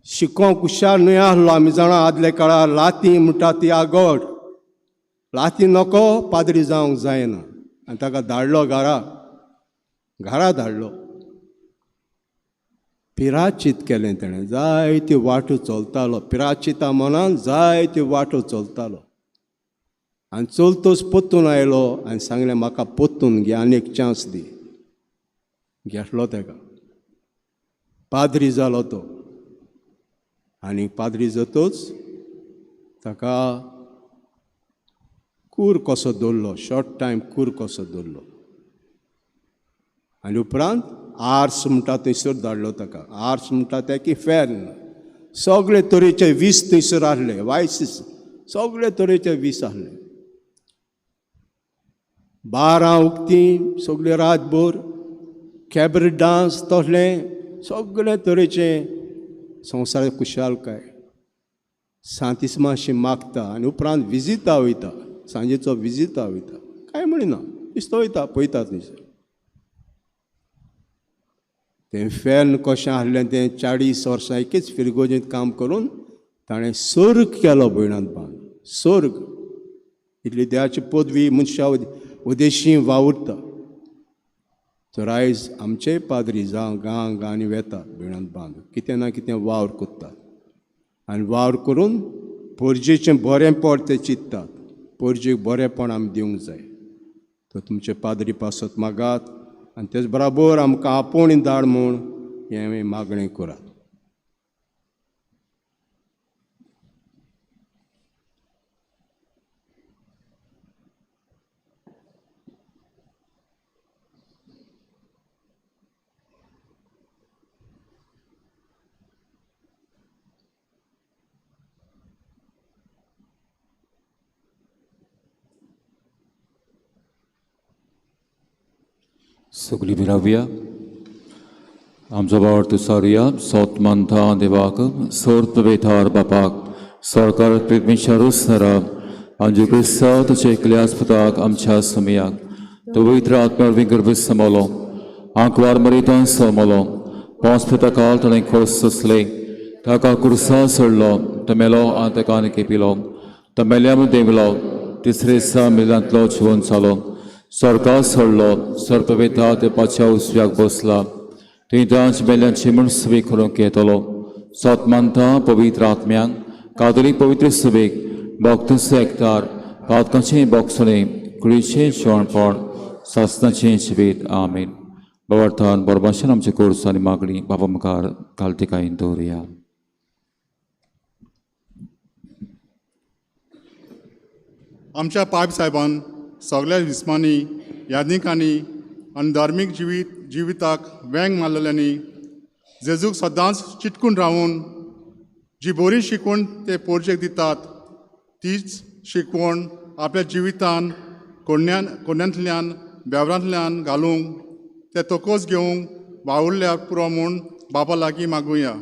Speaker 5: शिकोंक हुशार न्हय आसलो. आमी जाणा आदल्या काळार लाती म्हणटा ती आगोड. लाती नको पाद्री जावंक जायना, आनी ताका धाडलो घरा धाडलो. पिराचीत केलें ताणें. जायत्यो वाटो चलतालो. पिराचिता मनान जायत्यो वाटो चलतालो. आनी चलतोच पोत्तून आयलो आनी सांगलें म्हाका पोत्तून घे, आनी एक चान्स दी. घेतलो ताका. पाद्री जालो तो. आनी पाद्री जातूच ताका कूर कसो दवरलो. शॉर्ट टायम कूर कसो दवरलो. आनी उपरांत आर्स म्हणटा थंयसर धाडलो ताका. आर्स म्हणटा ते की फॅन. सगळे तरेचे वीस थंयसर आसले. वायसीस सगळे तरेचे वीस आसले. 12 उक्तीं सगळे रातभर कॅबरे डान्स तसलें सगळे तरेचे संवसार कुशालकाय. सांतिस्माशी मागता आनी उपरांत विजिता वयता. सांजेचो विजिता वयता. कांय म्हणिना, दिसतो वयता पळयता थंयसर. तें फॅन कशें आसलें तें 40 वर्सां एकेच फिरगोजेंत काम करून ताणें सर्ग केलो भयणांत बांद. सर्ग इतली देवाची पदवी मनशा उदेशी वावुरता. तर आयज आमचेय पाद्री जावं गांवांनी वेतात भयणांत बांद, कितें ना कितें वावर कोत्तात. आनी वावर करून पोरजेचें बरेंपण ते चिंततात. पोरजेक बरेंपण आमी दिवंक जाय. तर तुमचे पाद्री पासत मागात आनी तेच बराबर आमकां आपोवणी धाड म्हूण हें मागणें करात.
Speaker 1: सगळीं भिरावया. आमचो भाव तुसारुया. सोत मानता देवाक, सोर्त बेथार बापाक, सरकार परमेश्वरूसरा आमचे क्रिस्तांव तुजे एकल्यास्पदाक आमच्या समयाक पवित्र आत्म्यार विंगर समलो आंकवार मरितान समलो पांच काल ताणें खोस सोंसले ताका कुर्सा सोडलो तो मेलो आनी ताका आनी केपिलो तो मेल्यार देंवलो तिसरे दिसा मिलांतलो जिवन जालो सरकार सोडलो सर्पवेता ते पांचव्या उसव्याक बसला थंय तांच मेल्यांची म्हूण सवे करूंक येतलो सोत मानता पवित्र आत्म्यांक कातोलीक पवित्र सभेक भक्तांचो एकठार पातकांचें बोगसणें कुळीचें जेवणपण सासणाचें जिवीत आमीन. बवार्थान बरभाशेन आमचे कोर्स आनी मागणी बाबा मुखार घालतिकायेन दवरया.
Speaker 7: आमच्या पायप साहेबान सगळ्या विस्मांनी यादनिकांनी आनी धार्मीक जिविताक वेंग मारलेल्यांनी जेजूक सदांच चिटकून रावून जी बरी शिकवण ते पोरजेक दितात तीच शिकवण आपल्या जिवितान कोण्यांतल्यान बेवरांतल्यान घालूंक ते तोकोच घेवंक वावुरल्याक पुरो म्हूण बाबा लागीं मागुया.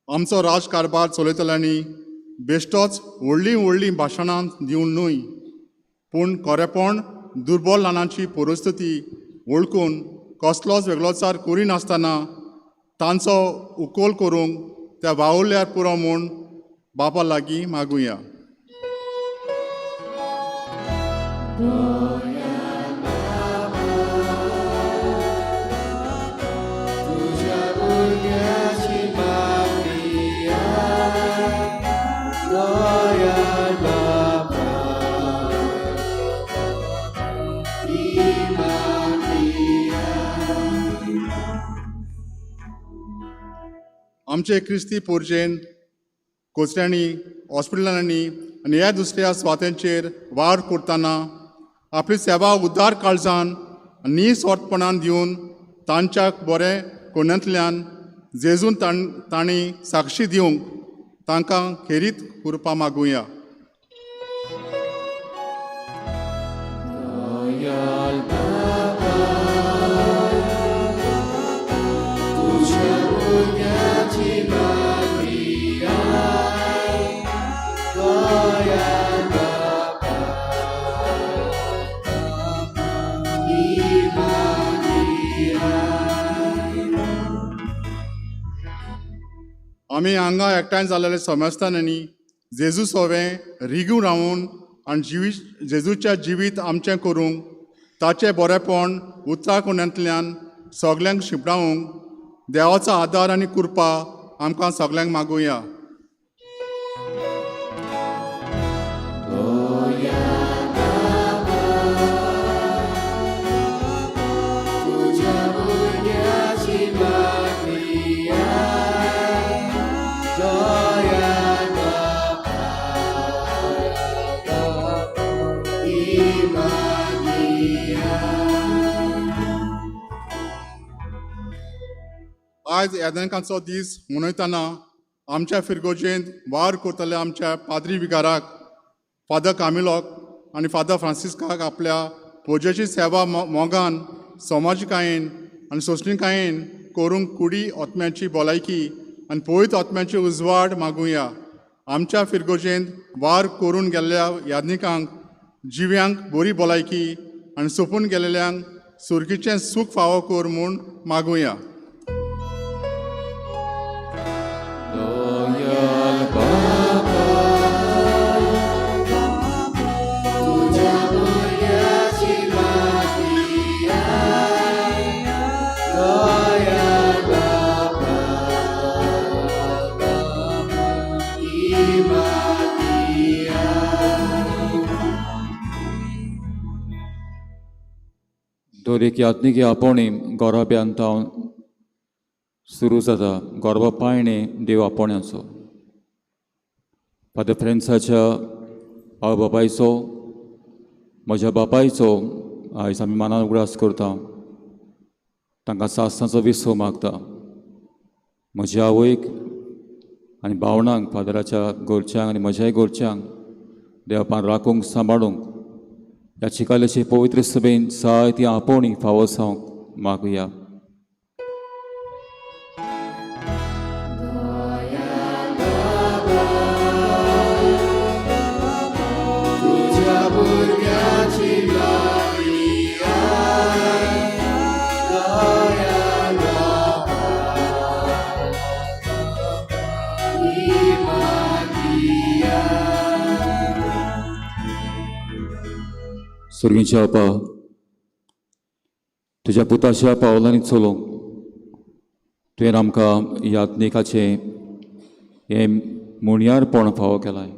Speaker 7: आमचो राजकारभार चलयतल्यांनी बेश्टोच व्हडलीं व्हडलीं भाशणां दिवन न्हय, पूण खरेपण दुर्बल ल्हानांची परिस्थिती वळखून कसलोच वेगळोचार करिनासतना तांचो उखल करूंक त्या वावुरल्यार पुरो म्हूण बापा लागीं मागुया. आमचे क्रिस्ती पोरचेन कोचऱ्यांनी हॉस्पिटलांनी आनी ह्या दुसऱ्या सुवातेंचेर वावर करतना आपली सेवा उदार काळजान निस्वार्थपणान दिवन तांच्या बरें कोण्यांतल्यान जेजून तांणी साक्षी दिवंक तांकां खेरीत करपा मागुया. आमी हांगा एकठांय जाल्ले समस्तांनी जेजू सोवें रिगू रावून आनी जेजूच्या जिवीत आमचें करूंक ताचें बरेंपण उतरां कोण्यांतल्यान सगल्यांक शिंपडावंक देवाचो आदार आनी कृपा आमकां सगल्यांक मागुया. आयज येदेंकाचो दीस मनयतना आमच्या फिरगोजेंत वार करतले आमच्या पाद्री विगाराक फादर कामिलोक आनी फादर फ्रांसिस्काक आपल्या पोजेची सेवा मोगान समाजीकायेन आनी सोंसणीकायेन करूंक कुडी आत्म्याची भलायकी आनी पवित्र आत्म्याची उजवाड मागुया. आमच्या फिरगोजेंत वार करून गेल्ल्या यादनिकांक जिव्यांक बरी भलायकी आनी सोंपून गेलेल्यांक सुर्गीचें सूख फावो कर म्हूण मागुया.
Speaker 1: दरेक यात्निकी आपोवणी गोरब्यांतावन सुरू जाता. गोरबा पायणे देव आपोवण्याचो. फादर फ्रेंड्साच्या आवय बापायचो म्हज्या बापायचो आयज आमी मनान उगडास करता. तांकां सासणाचो विसव मागता. म्हज्या आवयक आनी भावणांक फादराच्या गोरच्यांक आनी म्हज्याय गोरच्यांक देवपान राखूंक सांबाळूंक ह्या चिकाल्याचे पवित्र सभेन जायती आपोवणी फावो जावंक मागुया. सुर्गीच्या बापा, तुज्या पुताच्या पावलांनी चलोवंक तुवें आमकां यात्निकाचें हें मुणयारपण फावो केलाय.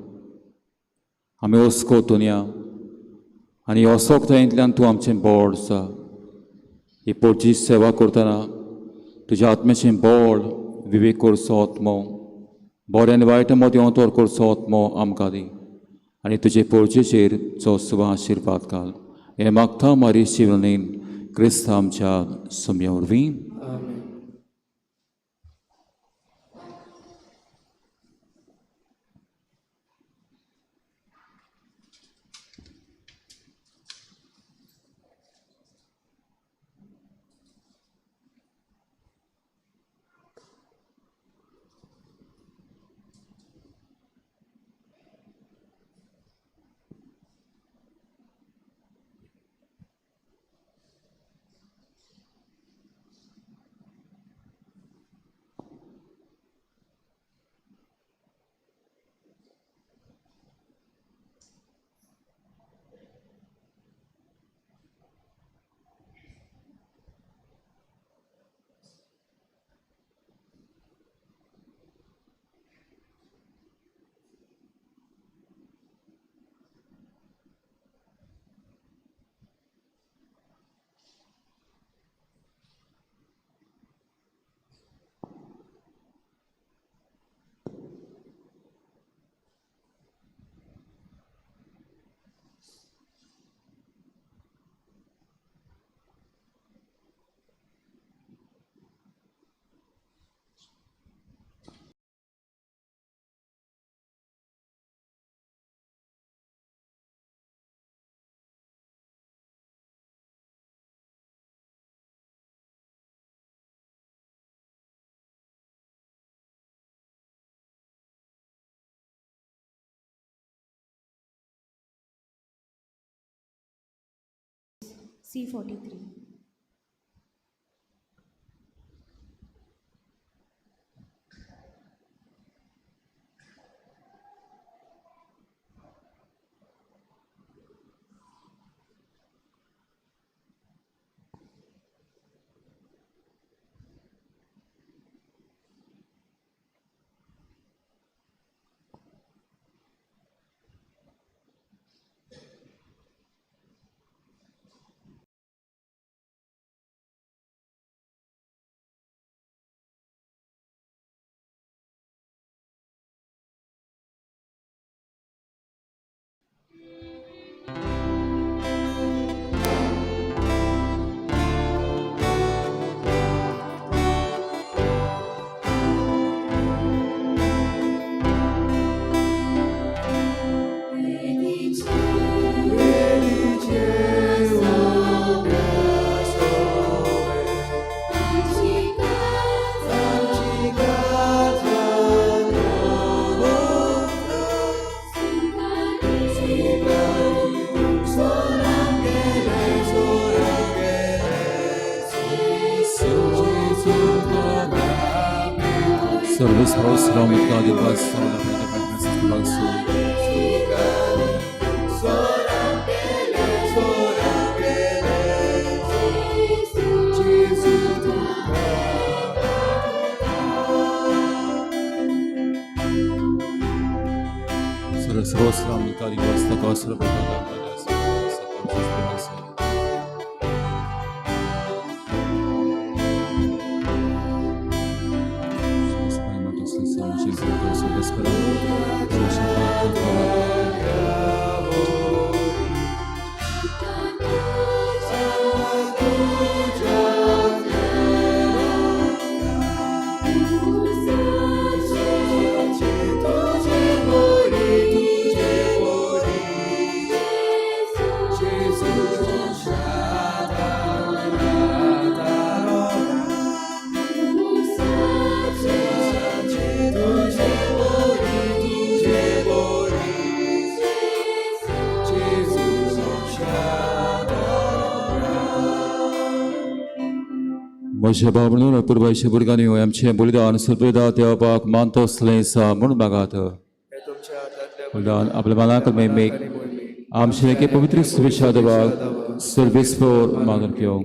Speaker 1: आमी वस्को दुनिया आनी वसोकतायेंतल्यान तूं आमचें बोड आसा. ही पोटची सेवा करतना तुज्या आत्म्याचें बोड विवेक करचो आत्मो बरें आनी वायट मदें अंतर करचो आत्मो आमकां दी आनी तुजे पोरचेचेर चो आशिर्वाद घाल. हें मागता मारी शिवणेन क्रिस्त आमच्या सुमया वरवीं.
Speaker 8: C43.
Speaker 1: सर्वस्वराम उत्कादिवास सर्वस्वराम उत्कादिवास Moje babunul purvaishe burgani amche bulidan sulpreda teopak mantos lesa munbagata
Speaker 2: हे तुमच्या हातातल्या
Speaker 1: bulidan आपल्या मनाकल में आमचे के पवित्र सुविशादवा सर्वेश्वर मागन क्यों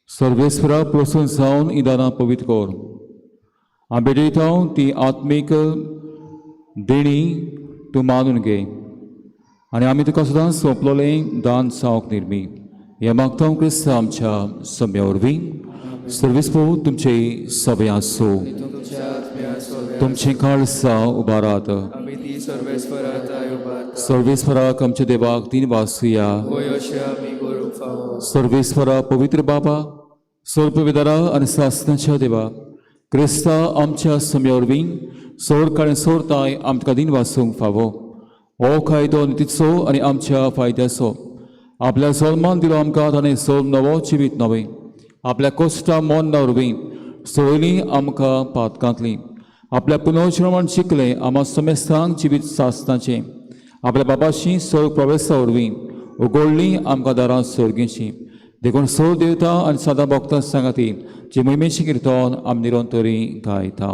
Speaker 1: सर्वेश्वरा प्रोसन जाऊन इदाना पवित्र कोर आंबेडेताओं ती आत्मिक देणी तू मानून घे आणि आम्ही तुका सदांच सोंपलोलें दान सावक निर्मी हे मागता क्रिस्त आमच्या सम्यावरवी सर्वेस्पो तुमचे सभे आसो
Speaker 2: तुमच्या आत्म्या सोव्या
Speaker 1: तुमचे काळसा उबारात
Speaker 2: आम्ही ती सर्वेश्वरात उभारता
Speaker 1: सर्वेश्वराक आमच्या देवाक तीन वासूया
Speaker 2: होय अशें आमी करूंक फावो
Speaker 1: सर्वेश्वरा पवित्र बाबा सोरपविदारा आणि सासनाच्या देवा क्रिस्ता आमच्या सम्यावरवी सोड काळें सोरताय आमकां दिन वासूंक फावो हो कायदो नितीचो आणि आमच्या फायद्याचो आपल्या सन्मान दिलो आमकां ताणें सोड नवो जिवीत नवें आपल्या कोश्टा मोन नवरवी सोयली आमकां पातकांतली आपल्या पुनर्जन्मान शिकले आम्हा समेस्तांक जिवीत सासनाचें आपल्या बाबाशी सोर प्रवेशा वरवीं उगडली आमकां दारां सर्गेची देखून सोर देवता आनी सदां भोगता सांगाती जे मोहिमेची किर्तन आमी निरंतरी गायता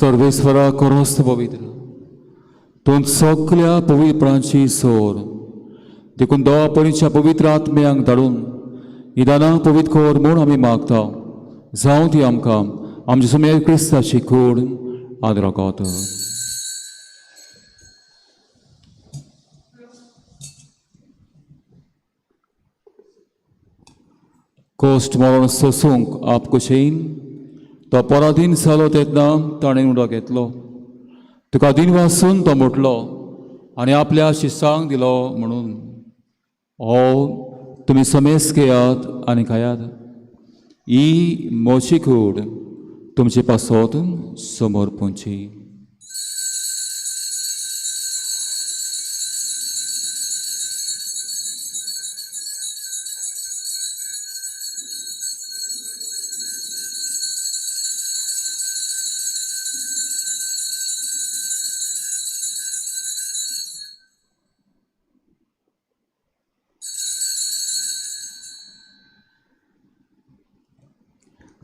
Speaker 1: सर्वेस्वरा करोस्त पवित्र तूं सगळ्या पवित्रपणाची सोर देखून दोवा परीच्या पवित्र आत्म्यांक धाडून ही दानां पवित्र कर म्हूण आमी मागता जावं ती आमकां आमचे सुमेर क्रिस्ताची कूड आदराकोत. कोस्ट मरण सोसूंक आपकुशेन तो पराधीन जालो तेन्ना ताणें उडो घेतलो. तुका दिन वाचून तो म्हटलो आनी आपल्या शिश्यांक दिलो म्हणून हो तुमी समेस घेयात आनी खायात. ही मोची कूड तुमचे पासत समोर पोंची.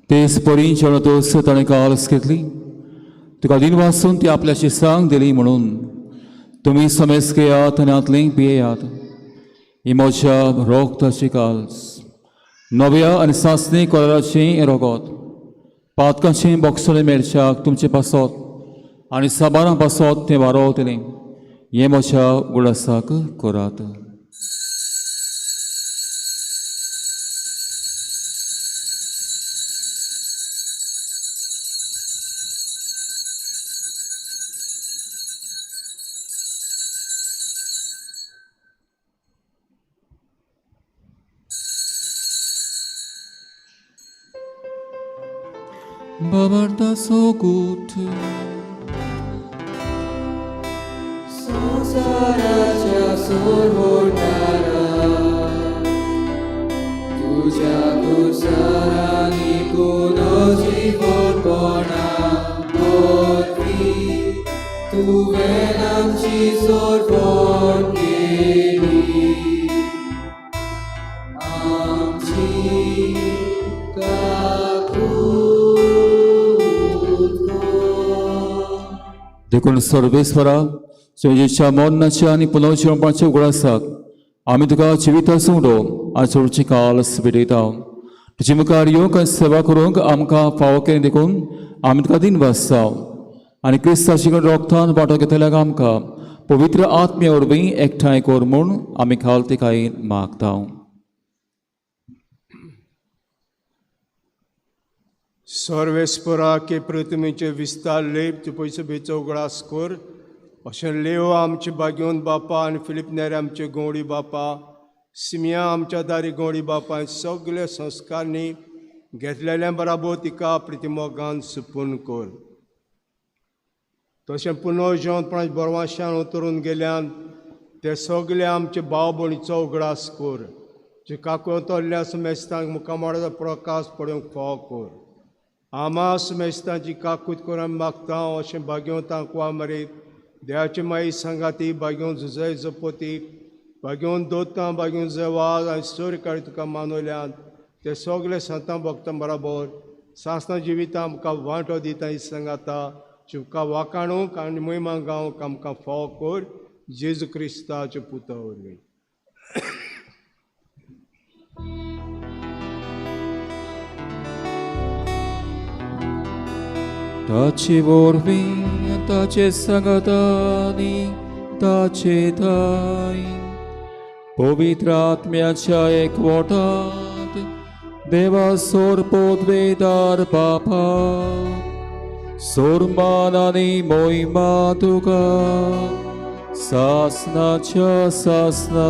Speaker 1: तेच परी जेवणातूच ताणें काल्स घेतली. तुका दिन वाचून ती आपल्या शिश्यांक दिली म्हणून तुमी समेस घेयात आनी आतलीं पियेयात. ही म्हज्या रोगताची काल्स नव्या आनी सासणी कोलाची रोगत पातकांचें बोगसोले मेरशाक तुमचे पासत आनी साबारां पासत तें वारोवतलें. हें म्हज्या गुडासाक करात. Babarda so gut.
Speaker 2: संसाराच्या सोडवणारा तुझ्या कुसारांनी पुनो जीवनपणा होती तुवें आमची सोडवण केली आमची
Speaker 1: देखून सर्वेस्वरा तुजेच्या मोन्नाच्या आनी पुनर्जिवपाच्या उगडासाक आमी तुका जिविताचो उडो आनी चडची काल्स भेटयता. तुजे मुखार येवंक आनी सेवा करूंक आमकां फावो केलें देखून आमी तुका दिन वाचता आनी क्रिस्ताची रोगतान वांटो घेतल्याक आमकां पवित्र आत्म्या वरवीं एकठांय कर म्हूण आमी खाल ते कायेन मागता.
Speaker 5: सर्वेस्परा के प्रतिमेचे विस्तार लेप ते पयशे बेचो उगडास कर अशें लेव आमचे बागेवन बापा आनी फिलिप नेरे आमचे गोंवडी बापा सिमिया आमच्या दारी गोंवडी बापा सगळे संस्कारनी घेतलेल्या बराबर तिका प्रतिमोगान सुपून कर. तशें पुनर्जीवनपणाच्या बरवाशान उतरून गेल्यान ते सगळे आमचे भाव भयणीचो उगडास कर. जे काकुतल्या सुमेस्तांक मुखामोडाचो प्रकाश पडूंक फाव कर. आमा सुमेस्तांची काकूत करून आमी मागता अशें भाग्यवंतांक वा मरीत देवाची माई सांगाती भाग्यवंत झुजय जपोती भाग्यवंत दोतां भाग्यवंत जेवाज आनी चोरी काडी तुका मानवल्यान ते सगळे संतां भक्तां बराबर सासना जिवितां आमकां वांटो दिता ही सांगाता तुका वाकाणूक आनी महिमा गावंक आमकां फाव कर जेजू क्रिस्ताच्या पुता वरवीं.
Speaker 1: ताचे वरवीं ताचे सांगातांनी ताचे थाय पवित्र आत्म्याच्या एकवटांत देवा सोर पोदवेदार बापा सोरमान आनी मोहिमा तुका सासनाच्या सासना.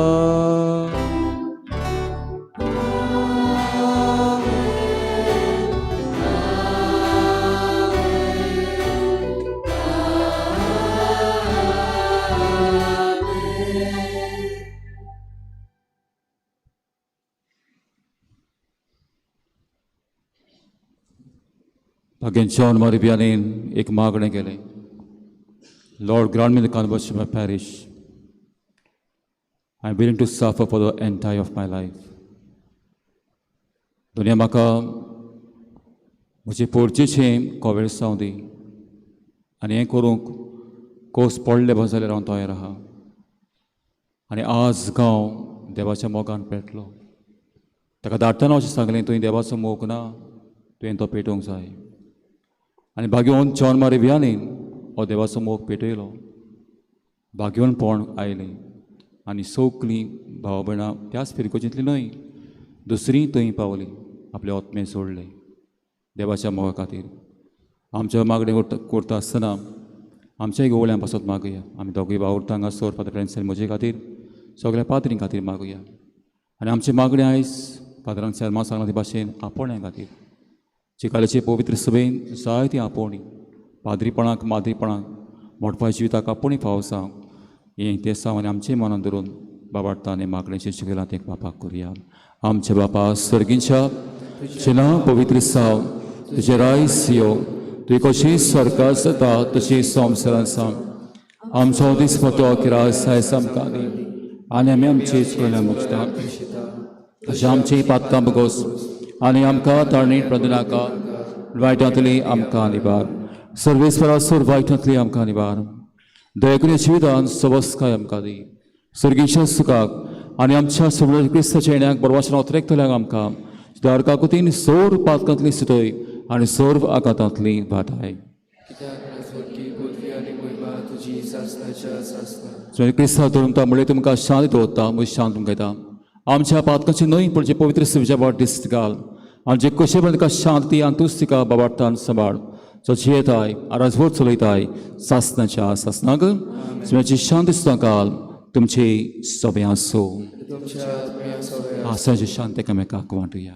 Speaker 1: Again, John Marie Vianney एक मागणें केलें. Lord, grant me the conversion of my parish. I am willing to suffer for the entire of my life. दुनिया म्हाका म्हजे पोरचेचें कोवेळ जावं दी आनी हें करूंक कोस पडले बस जाल्यार हांव तयार आहा. आनी आज गांव देवाच्या मोगान पेटलो. ताका धाडटना अशें सांगलें, तुवें देवाचो मोग ना, तुवें तो पेटोवंक जाय. आनी भाग्यवन जॉन मारी वियानीन हो देवाचो मोग पेटयलो. भाग्यवनपण आयलें आनी सगळीं भाव भयणां त्याच फिरकोजींतलीं न्हय, दुसरीं थंय पावलीं, आपले आत्मे सोडले देवाच्या मोगा खातीर. आमच्या मागणें करता आसतना आमच्याय गवळ्यां पासत मागुया. आमी दोगूय भाव उरता हांगासर फादर फ्रँसीस म्हजे खातीर, सगळ्या पाद्रीं खातीर मागुया. आनी आमचे मागणें आयज फादरान सेलमा सांगला ते भाशेन आपोवण्या खातीर. चिकालेचे पवित्र सभेन जायतीं आपोवणीं पाद्रीपणाक माद्रीपणाक मोठपाय जिविताक आपोवणी फाव सांग हें ते सांग आनी आमचेय मनान धरून बाबाडटा आनी मागणेचे शिकयलां तें बापाक करुया. आमचे बापा सर्गींच्या तुजें नांव पवित्र जावं, तुजें रायस यो, तुवें कशी स्वर्गांत जाता तशी संवसारांत सांग. आमचो दिसपतो किराय सायज आमकां दी आनी आमी आमची चुकलेल्या मुक्ता तशें आमची पातकां बगोस आनी आमकां तारणीत प्रदनाका, वायटांतली आमकां निबार. सर्वेस्परासोर वायटांतली आमकां निबार. दयेकुण्याच्या विधान सवस्काय आमकां दी. सर्गीच्या सुखाक आनी आमच्या सगळ्या क्रिस्ताच्या येण्याक बरवाशन उतरेकतल्याक आमकां सुदारकाकुतीन सोर पातकांतली सुतय आनी सर्व आकांतांतली भाटाय. क्रिस्ता धरून म्हणले तुमकां शांती दवरता, म्हजी शांत तुमकां येता. आमच्या पातकांची न्हय पडचे पवित्र सेवेच्या वाट दिस घाल आनी जे कशे पर्यंत तुका शांती आनी तूंच तिका बाबाडटान सांबाळ. जो येताय आराजभर चलयताय सासनाच्या सासनाक तुमची शांती सुद्दां घाल. तुमचे सभे आसो आसाची शांती एकामेकाक वांटुया.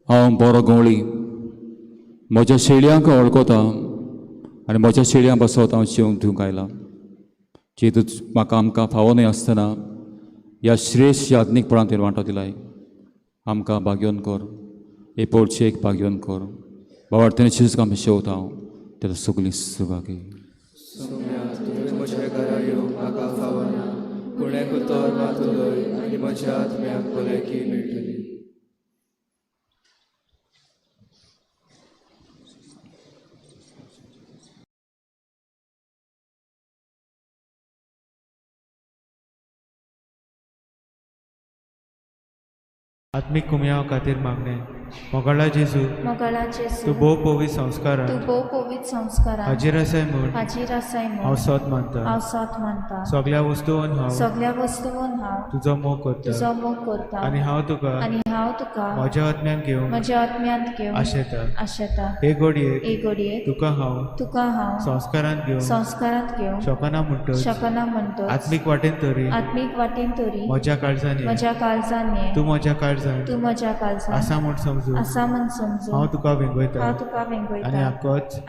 Speaker 1: हांव बरो गवळी म्हज्या शेळयांक वळखता आनी म्हज्या शेळयां बसत हांव शेवंक दिवंक आयलां. जेतून म्हाका आमकां फावो न्हय आसतना ह्या श्रेश्ठ याज्ञीकपणान तुवें वांटो दिलाय. आमकां भाग्योन कर, हे पोरचेक भाग्योन कर. बाबार्थेन शिजूक आमी शेवता हांव तें सगळीं सुगागी.
Speaker 2: म्हज्या घरा येवंक म्हाका फावना, पूण एक उतर मातुलय आनी म्हज्या आत्म्याक भलायकी मेळटली.
Speaker 8: आत्मिक कुमयां खातीर मागणें. मोगाळा जेजू, तूं भोव पवित्र संस्कारान हाजीर आसाय म्हूण हांव सत मानता. सगळ्या वस्तूंवन हांव तुजो मोग करता आनी हांव तुका म्हज्या आत्म्यांत घेवंक आशेता. हे घडयेक तुका हांव संस्कारांत घेवंक शकना म्हणटच आत्मीक वाटेन तरी म्हज्या काळजांनी तूं म्हज्या काळजांत आसा म्हूण समजून हांव तुका वेंगयता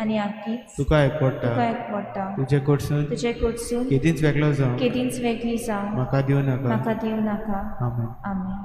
Speaker 8: आनी आख्खीच तुका एकवडटा. तुजे कडसून केदींच वेगळी जावं म्हाका दिवं नाका. आमेन.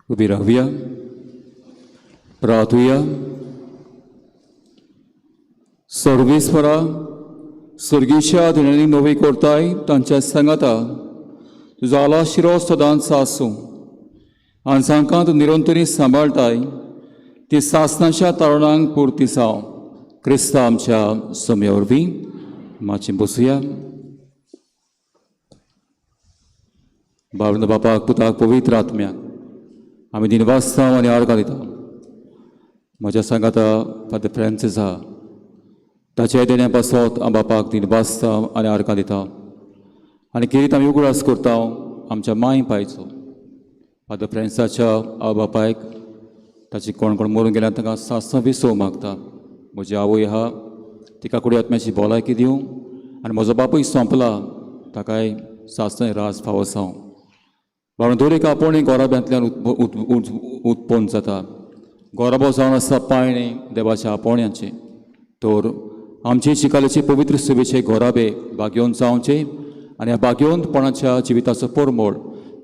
Speaker 1: उभी राहूया, प्रार्थूया. सर्वेस्परा, स्वर्गीच्या दिनांनी नवी करताय तांच्या सांगाता तुजो आलाशिरो सदांच आसूं आनी सांकां तूं निरंतरी सांबाळटाय ती सासनाच्या तारणांक पुर्ती जावं. क्रिस्ता आमच्या समे वरवीं मातशें बसुया. बाबा बापाक पुताक पवित्र आत्म्याक आमी दिनवासता आनी आर्गां दिता. म्हज्या सांगाता फादर फ्रांसीस आहा ताच्या देण्या पासत हांव बापाक दिनवासता आनी आर्गां दिता आनी किरीत आमी उगडास करता आमच्या माय पायचो. फादर फ्रांसिसाच्या आवय बापायक ताची कोण कोण मरून गेल्यार ताका सासणां विसोव मागता. म्हजी आवय आहा तिका कुडी आत्म्याची भलायकी दिवं आनी म्हजो बापूय सोंपला ताकाय सासणां रास फावो जावं. म्हणून दर एक आपुणूय गोराब्यांतल्यान उत्पन्न जाता. गोराबो जावन आसा पाळणे देवाच्या आपोण्याचे. तर आमचे चिकालेचे पवित्र सभेचे गोराबे भाग्योन जावचे आनी ह्या भाग्योनपणाच्या जिविताचो परमोड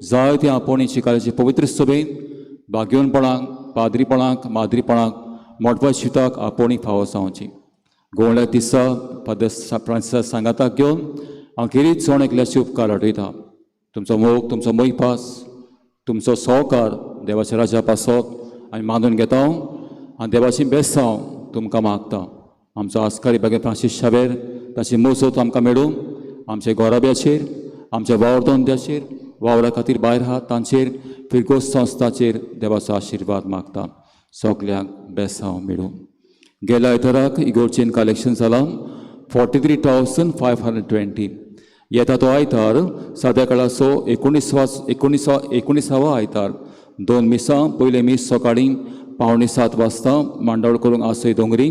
Speaker 1: जाय ते आपोणी चिकालेचे पवित्र सभेन भाग्योनपणाक पाद्रीपणाक माद्रीपणाक मोठवा शिताक आपोणी फावो जावची. गोवळ्या दिसा फादर फ्रांसिसा सांगाताक घेवन हांव खेरीत सोण एकल्याचे उपकार आठयता. तुमचो मोग, तुमचो मोईपास, तुमचो सहकार देवाच्या राजा पासत आमी मानून घेता आनी देवाची बेस्त हांव तुमकां मागता. आमचो आस्कारी बागे फ्रांसीस शावेर ताची मोजत आमकां मेळूं आमच्या गोराब्याचेर, आमच्या वावरदोंद्याचेर, वावरा खातीर भायर आहात तांचेर फिरगोस संस्थाचेर देवाचो आशिर्वाद मागता. सगल्यांक बेसांव मेळूं. गेल्या आयताराक इगोर्जेन कलेक्शन जालां 43,520. येता तो आयतार सादेकाळाचो 19वा आयतार 2 मिसां. पयले मीस सकाळीं 6:45 वाजता मांडावळ करूंक आसय दोंगरी.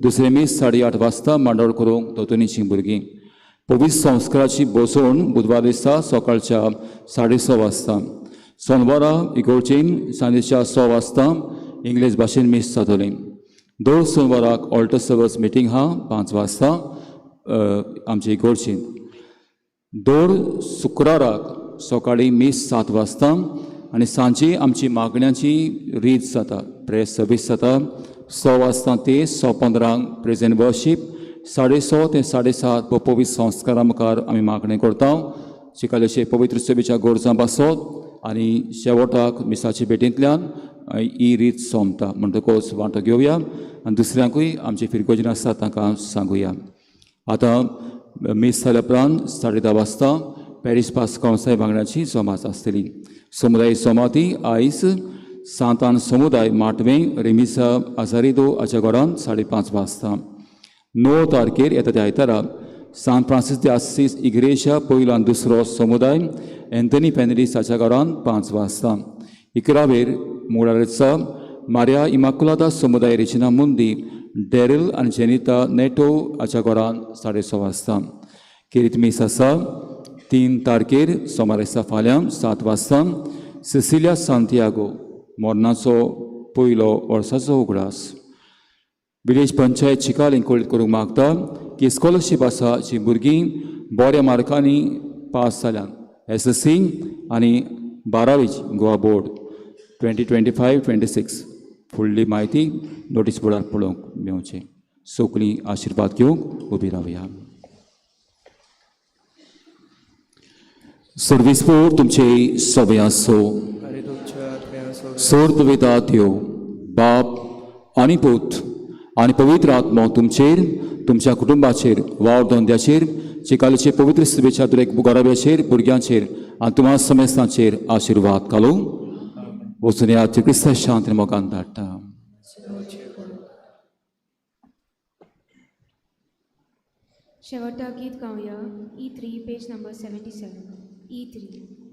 Speaker 1: दुसरे मीस 8:30 वाजता मांडावळ करूंक दोतोनीचीं भुरगीं. पवित्र संस्काराची बसवण बुधवार दिसा सकाळच्या 6:30 वाजता. सोनवारा इगोर्जेन सांजेच्या 6 वाजता इंग्लीश भाशेन मीस जातली. दर सोनवाराक ऑल्टर सर्वस मिटींग हा 5 वाजता आमचे इगोर्जेन. दर शुक्राराक सकाळीं मीस 7 वाजता आनी सांजे आमची मागण्यांची रीत जाता. प्रेस सर्वीस जाता 6 वाजता ते 6:15 प्रेजेंट वर्शीप. 6:30 ते 7:30 पवित्र संस्कारा मुखार आमी मागणी करता. चिकालेचे पवित्र सभेच्या गोरजां बसत आनी शेवटाक मिसाचे भेटेंतल्यान ही रीत सोंपता. म्हणटकच वांटो घेवया आनी दुसऱ्यांकूय आमची फिरगोजन आसा तांकां सांगुया. आतां मीस जाल्या उपरांत 10:30 वाजता पॅरीस पास कौंसाय वांगड्याची जमात आसतली. समुदाय जमाती आयज सांतान समुदाय माटवें रेमिसा आजारिदो हाच्या घरांत 5:30 वाजता. 9 तारखेर येता त्या आयतारा सान फ्रांसीस de Assis इग्रेजा पयलो आनी दुसरो समुदाय एंथनी पेनेलिस हाच्या घरांत 5 वाजता. 11वेर मुळारेचा मारिया इमाकुलादा समुदाय रेजिना मुंदी डेरिल आनी जेनिता नेटो हाच्या घरांत 6:30 वाजता. किरीत मीस आसा 3 तारखेर सोमार दिसा फाल्यां 7 वाजता सिसिलिया सांतियागो मोर्नाचो पयलो वर्साचो उगडास. विलेज पंचायत चिकाल इन्क्वायरी करूंक मागता की स्कॉलरशीप आसा जी भुरगीं बऱ्या मार्कांनी पास जाल्यान SSC आनी 12वी गोवा बोर्ड 2025-26 फुडली म्हायती नोटीस बोर्डार पळोवंक मेळचें. सगळीं आशिर्वाद घेवंक उबी रावया. सर्विसपूर तुमचे सभे आसो.
Speaker 2: आनी तुमच्या आत्म्या
Speaker 1: सोर पविता देव बाप आनी पूत आनी पवित्र आत्मो तुमचेर तुमच्या कुटुंबाचेर वावर धंद्याचेर चिकालेचे पवित्र सभेच्या दरेक घराब्याचेर भुरग्यांचेर आनी तुम्हा समेस्तांचेर आशिर्वाद घालूं. वचून ह्या क्रिस्ता शांती मोगान धाडटा.
Speaker 9: शेवटचा गीत गावया E3 पेज नंबर 77 E3.